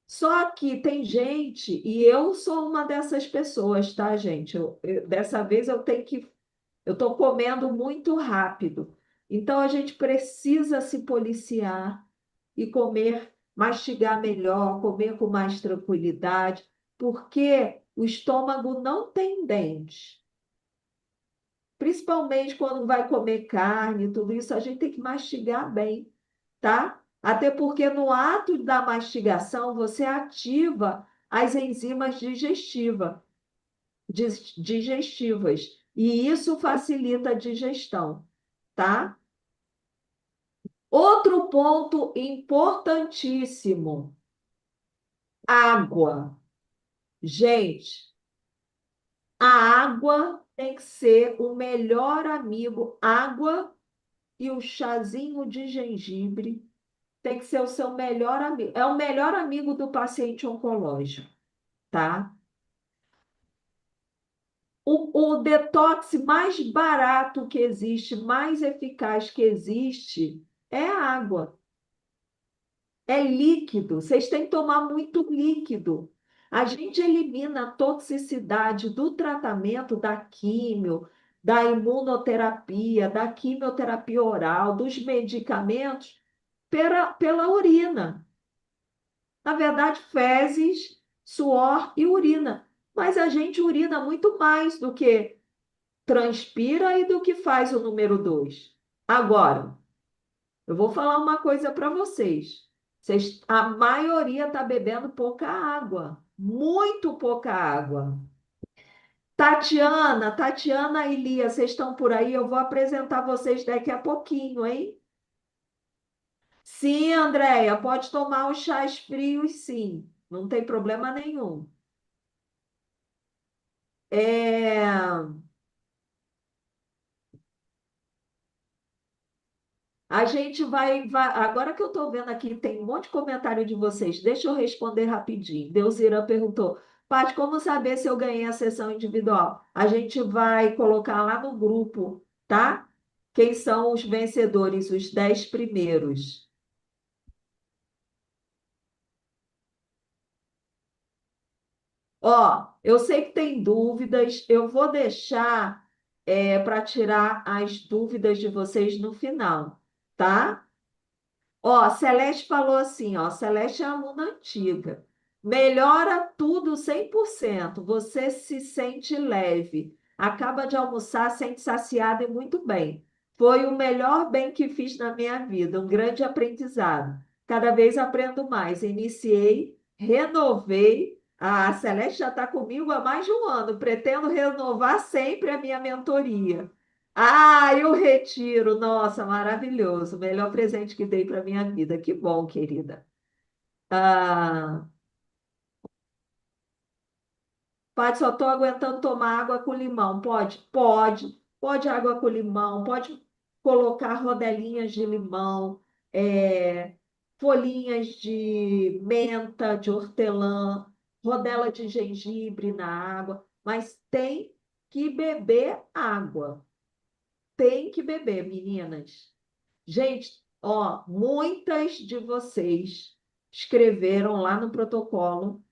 Só que tem gente, e eu sou uma dessas pessoas, tá, gente? Dessa vez eu tenho que. Eu estou comendo muito rápido. Então a gente precisa se policiar e comer, mastigar melhor, comer com mais tranquilidade, porque o estômago não tem dente. Principalmente quando vai comer carne, tudo isso, a gente tem que mastigar bem, tá? Até porque no ato da mastigação você ativa as enzimas digestivas, e isso facilita a digestão, tá? Outro ponto importantíssimo: água. Gente, a água tem que ser o melhor amigo. Água e o chazinho de gengibre tem que ser o seu melhor amigo. É o melhor amigo do paciente oncológico, tá? O detox mais barato que existe, mais eficaz que existe, é a água. É líquido. Vocês têm que tomar muito líquido. A gente elimina a toxicidade do tratamento da químio, da imunoterapia, da quimioterapia oral, dos medicamentos pela urina. Na verdade, fezes, suor e urina. Mas a gente urina muito mais do que transpira e do que faz o número 2. Agora, eu vou falar uma coisa para vocês. A maioria está bebendo pouca água, muito pouca água. Tatiana e Lia, vocês estão por aí? Eu vou apresentar vocês daqui a pouquinho, hein? Sim, Andréia, pode tomar os chás frios, sim. Não tem problema nenhum. É... A gente Agora que eu estou vendo aqui, tem um monte de comentário de vocês. Deixa eu responder rapidinho. Deusira perguntou: Paty, como saber se eu ganhei a sessão individual? A gente vai colocar lá no grupo, tá? Quem são os vencedores, os 10 primeiros. Ó, eu sei que tem dúvidas, eu vou deixar para tirar as dúvidas de vocês no final, tá? Ó, Celeste falou assim, ó, Celeste é aluna antiga. Melhora tudo 100%. Você se sente leve. Acaba de almoçar, sente saciada e muito bem. Foi o melhor bem que fiz na minha vida, um grande aprendizado. Cada vez aprendo mais. Iniciei, renovei. A Celeste já está comigo há mais de um ano. Pretendo renovar sempre a minha mentoria. Ah, e o retiro, nossa, maravilhoso. O melhor presente que dei para minha vida. Que bom, querida. Ah, Paty, só estou aguentando tomar água com limão. Pode? Pode. Pode água com limão. Pode colocar rodelinhas de limão, folhinhas de menta, de hortelã, rodela de gengibre na água. Mas tem que beber água. Tem que beber, meninas. Gente, ó, muitas de vocês escreveram lá no protocolo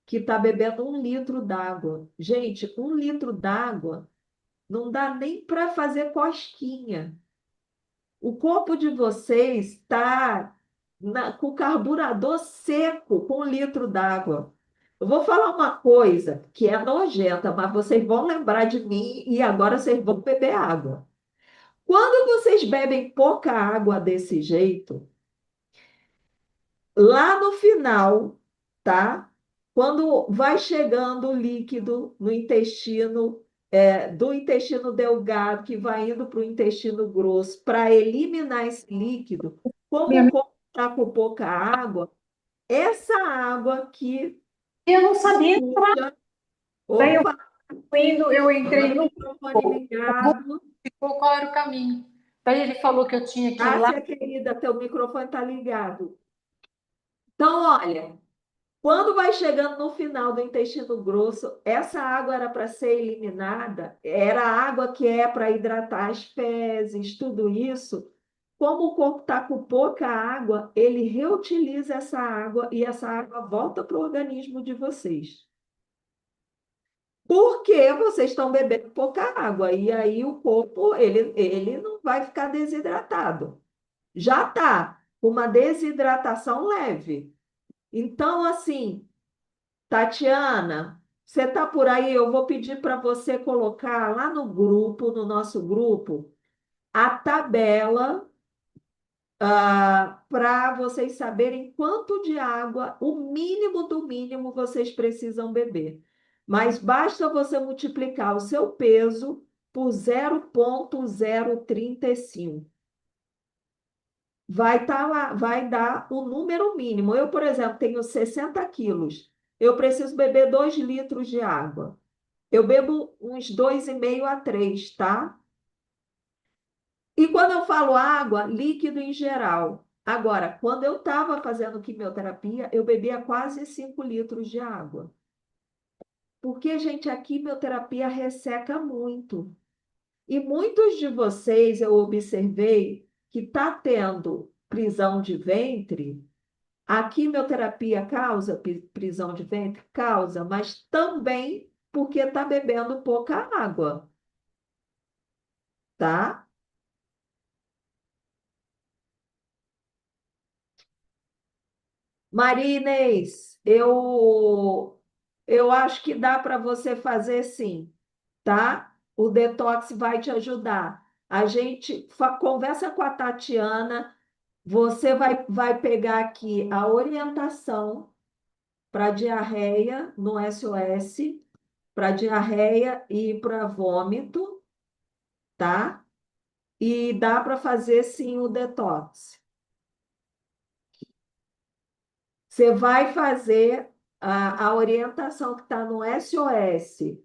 que está bebendo 1 litro d'água. Gente, 1 litro d'água não dá nem para fazer cosquinha. O corpo de vocês está com o carburador seco com 1 litro d'água. Eu vou falar uma coisa que é nojenta, mas vocês vão lembrar de mim e agora vocês vão beber água. Quando vocês bebem pouca água desse jeito, lá no final, tá? Quando vai chegando o líquido no intestino, do intestino delgado, que vai indo para o intestino grosso, para eliminar esse líquido, como o corpo está com pouca água, essa água que Eu não sabia. puxa, Daí opa, eu entrei no microfone ligado. Google, qual era o caminho. Daí ele falou que eu tinha que ir lá. Cássia, querida, teu microfone está ligado. Então, olha, quando vai chegando no final do intestino grosso, essa água era para ser eliminada, era a água que é para hidratar as fezes, tudo isso. Como o corpo está com pouca água, ele reutiliza essa água e essa água volta para o organismo de vocês. Porque vocês estão bebendo pouca água e aí o corpo ele não vai ficar desidratado. Já está com uma desidratação leve. Então, assim, Tatiana, você está por aí? Eu vou pedir para você colocar lá no grupo, no nosso grupo, a tabela, para vocês saberem quanto de água, o mínimo do mínimo, vocês precisam beber. Mas basta você multiplicar o seu peso por 0,035. Vai estar lá, vai dar o número mínimo. Eu, por exemplo, tenho 60 quilos. Eu preciso beber 2 litros de água. Eu bebo uns 2,5 a 3, tá? E quando eu falo água, líquido em geral. Agora, quando eu estava fazendo quimioterapia, eu bebia quase 5 litros de água. Porque, gente, a quimioterapia resseca muito. E muitos de vocês, eu observei, que está tendo prisão de ventre. A quimioterapia causa prisão de ventre? Causa, mas também porque está bebendo pouca água, tá? Maria Inês, eu acho que dá para você fazer sim, tá? O detox vai te ajudar. A gente conversa com a Tatiana, você vai pegar aqui a orientação para diarreia no SOS, para diarreia e para vômito, tá? E dá para fazer sim o detox. Você vai fazer a orientação que está no SOS.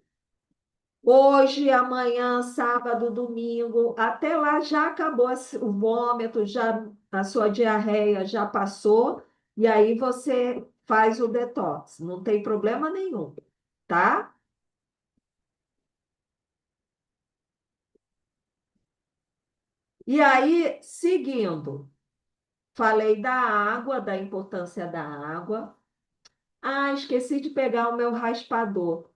Hoje, amanhã, sábado, domingo, até lá já acabou o vômito, já a sua diarreia já passou, e aí você faz o detox, não tem problema nenhum, tá? E aí, seguindo, falei da água, da importância da água. Ah, esqueci de pegar o meu raspador.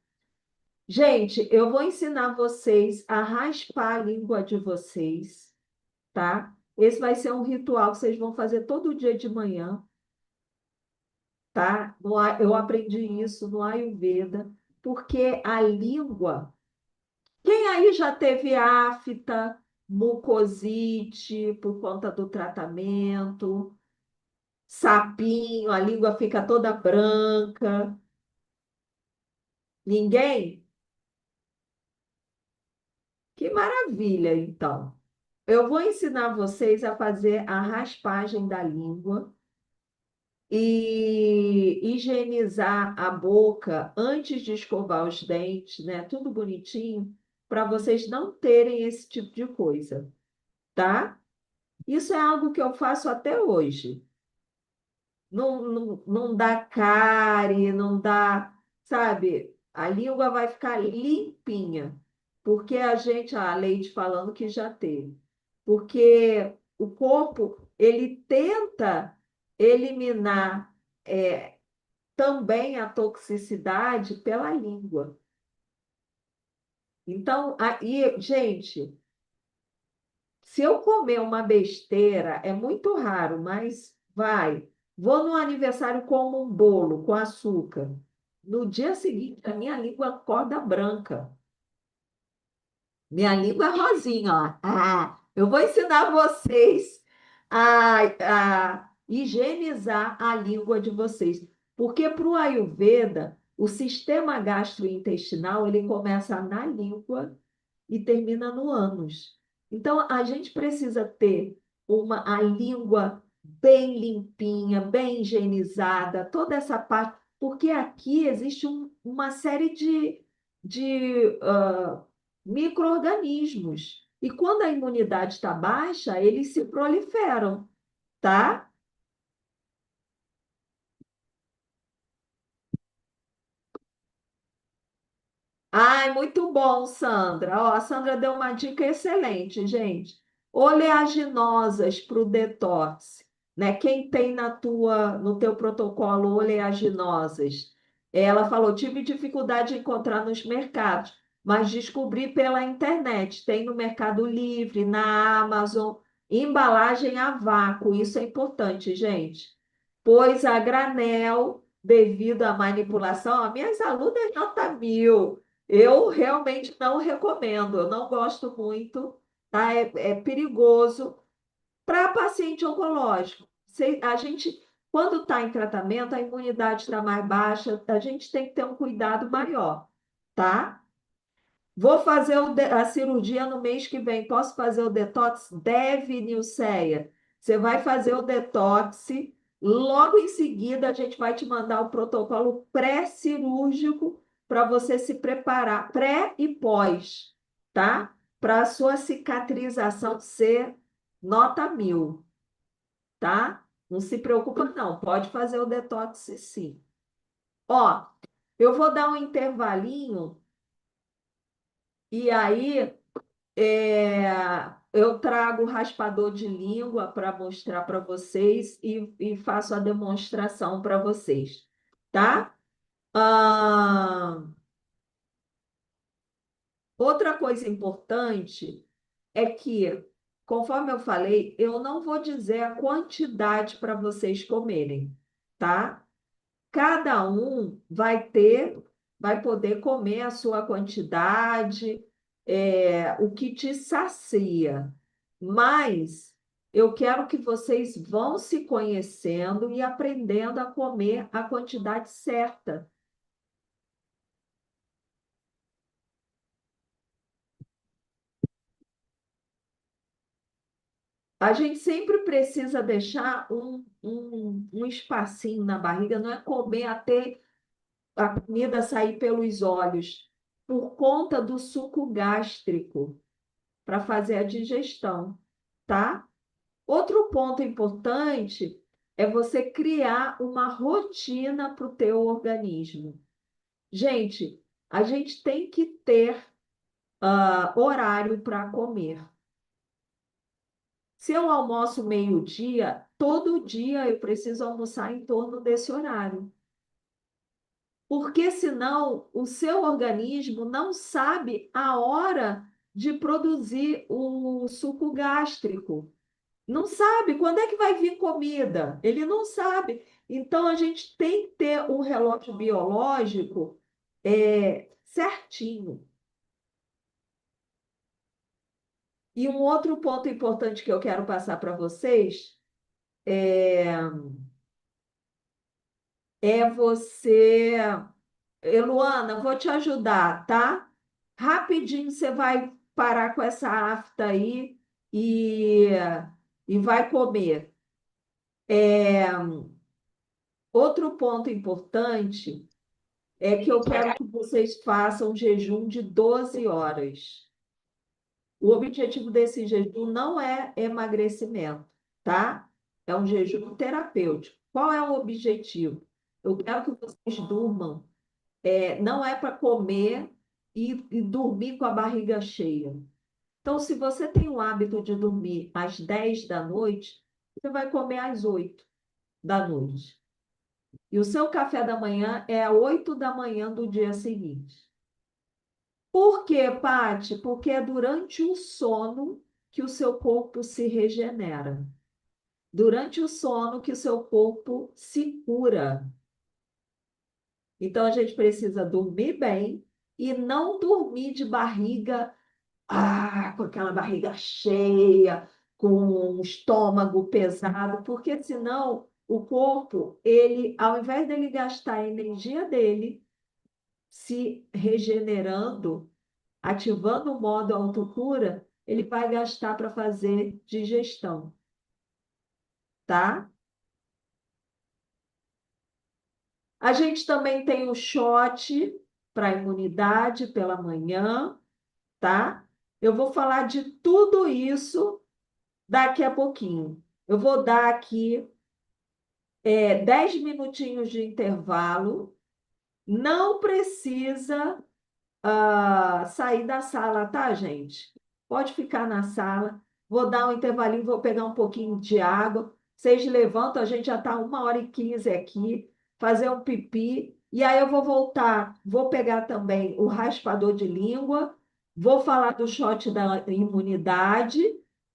Gente, eu vou ensinar vocês a raspar a língua de vocês, tá? Esse vai ser um ritual que vocês vão fazer todo dia de manhã, tá? Eu aprendi isso no Ayurveda, porque a língua. Quem aí já teve afta, mucosite por conta do tratamento, sapinho, a língua fica toda branca? Ninguém? Que maravilha, então. Eu vou ensinar vocês a fazer a raspagem da língua e higienizar a boca antes de escovar os dentes, né? Tudo bonitinho, para vocês não terem esse tipo de coisa, tá? Isso é algo que eu faço até hoje. Não dá cárie, não dá, sabe? A língua vai ficar limpinha, porque a Leite falando que já teve. Porque o corpo, ele tenta eliminar também a toxicidade pela língua. Então, aí, gente, se eu comer uma besteira, é muito raro, mas vai. Vou no aniversário como um bolo com açúcar. No dia seguinte, a minha língua acorda branca. Minha língua é rosinha, ó. Eu vou ensinar vocês a higienizar a língua de vocês. Porque para o Ayurveda, o sistema gastrointestinal, ele começa na língua e termina no ânus. Então, a gente precisa ter a língua bem limpinha, bem higienizada, toda essa parte, porque aqui existe uma série de micro-organismos. E quando a imunidade está baixa, eles se proliferam, tá? Ai, muito bom, Sandra. Ó, a Sandra deu uma dica excelente, gente. Oleaginosas para o detox, né? Quem tem no teu protocolo oleaginosas? Ela falou, tive dificuldade em encontrar nos mercados, mas descobri pela internet. Tem no Mercado Livre, na Amazon, embalagem a vácuo. Isso é importante, gente. Pois a granel, devido à manipulação, as minhas alunas nota 1000. Eu realmente não recomendo, eu não gosto muito, tá? É perigoso para paciente oncológico. A gente, quando está em tratamento, a imunidade está mais baixa, a gente tem que ter um cuidado maior, tá? Vou fazer a cirurgia no mês que vem. Posso fazer o detox? Deve, Nilceia. Você vai fazer o detox. Logo em seguida, a gente vai te mandar o protocolo pré-cirúrgico para você se preparar, pré e pós, tá? Para a sua cicatrização ser nota 1000, tá? Não se preocupa, não. Pode fazer o detox, sim. Ó, Eu vou dar um intervalinho e aí eu trago o raspador de língua para mostrar para vocês e faço a demonstração para vocês, tá? Ah, outra coisa importante é que, conforme eu falei, eu não vou dizer a quantidade para vocês comerem, tá? Cada um vai poder comer a sua quantidade, o que te sacia. Mas eu quero que vocês vão se conhecendo e aprendendo a comer a quantidade certa. A gente sempre precisa deixar um espacinho na barriga, não é comer até a comida sair pelos olhos, por conta do suco gástrico, para fazer a digestão, tá? Outro ponto importante é você criar uma rotina para o teu organismo. Gente, a gente tem que ter horário para comer. Se eu almoço meio-dia, todo dia eu preciso almoçar em torno desse horário. Porque senão o seu organismo não sabe a hora de produzir o suco gástrico. Não sabe quando é que vai vir comida. Ele não sabe. Então a gente tem que ter um relógio biológico certinho. E um outro ponto importante que eu quero passar para vocês é você. Luana, vou te ajudar, tá? Rapidinho você vai parar com essa afta aí e, e vai comer. Outro ponto importante é que eu quero que vocês façam jejum de 12 horas. O objetivo desse jejum não é emagrecimento, tá? É um jejum terapêutico. Qual é o objetivo? Eu quero que vocês durmam. Não é para comer e dormir com a barriga cheia. Então, se você tem o hábito de dormir às 10 da noite, você vai comer às 8 da noite. E o seu café da manhã é às 8 da manhã do dia seguinte. Por quê, Paty? Porque é durante o sono que o seu corpo se regenera. Durante o sono que o seu corpo se cura. Então, a gente precisa dormir bem e não dormir de barriga, com aquela barriga cheia, com um estômago pesado, porque senão o corpo, ele, ao invés dele gastar a energia dele se regenerando, ativando o modo autocura, ele vai gastar para fazer digestão, tá? A gente também tem o shot para imunidade pela manhã, tá? Eu vou falar de tudo isso daqui a pouquinho. Eu vou dar aqui 10 minutinhos de intervalo. Não precisa sair da sala, tá, gente? Pode ficar na sala. Vou dar um intervalinho, vou pegar um pouquinho de água. Vocês levantam, a gente já está 1h15 aqui, fazer um pipi. E aí eu vou voltar, vou pegar também o raspador de língua, vou falar do shot da imunidade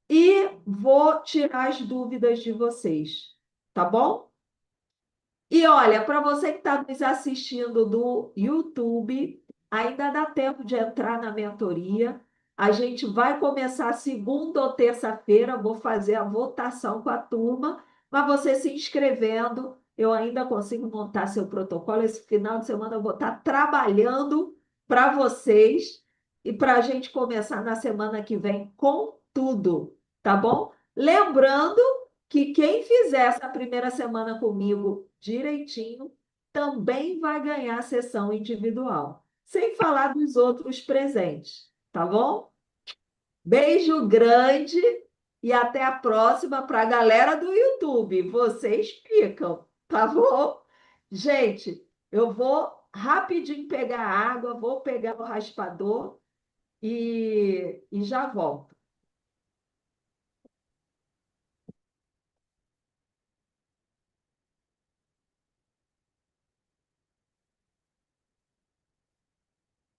e vou tirar as dúvidas de vocês, tá bom? E olha, para você que está nos assistindo do YouTube, ainda dá tempo de entrar na mentoria. A gente vai começar segunda ou terça-feira, vou fazer a votação com a turma, mas você se inscrevendo, eu ainda consigo montar seu protocolo. Esse final de semana eu vou estar trabalhando para vocês e para a gente começar na semana que vem com tudo, tá bom? Lembrando que quem fizer essa primeira semana comigo direitinho também vai ganhar a sessão individual, sem falar dos outros presentes, tá bom? Beijo grande e até a próxima para a galera do YouTube. Vocês ficam, tá bom? Gente, eu vou rapidinho pegar água, vou pegar o raspador e já volto.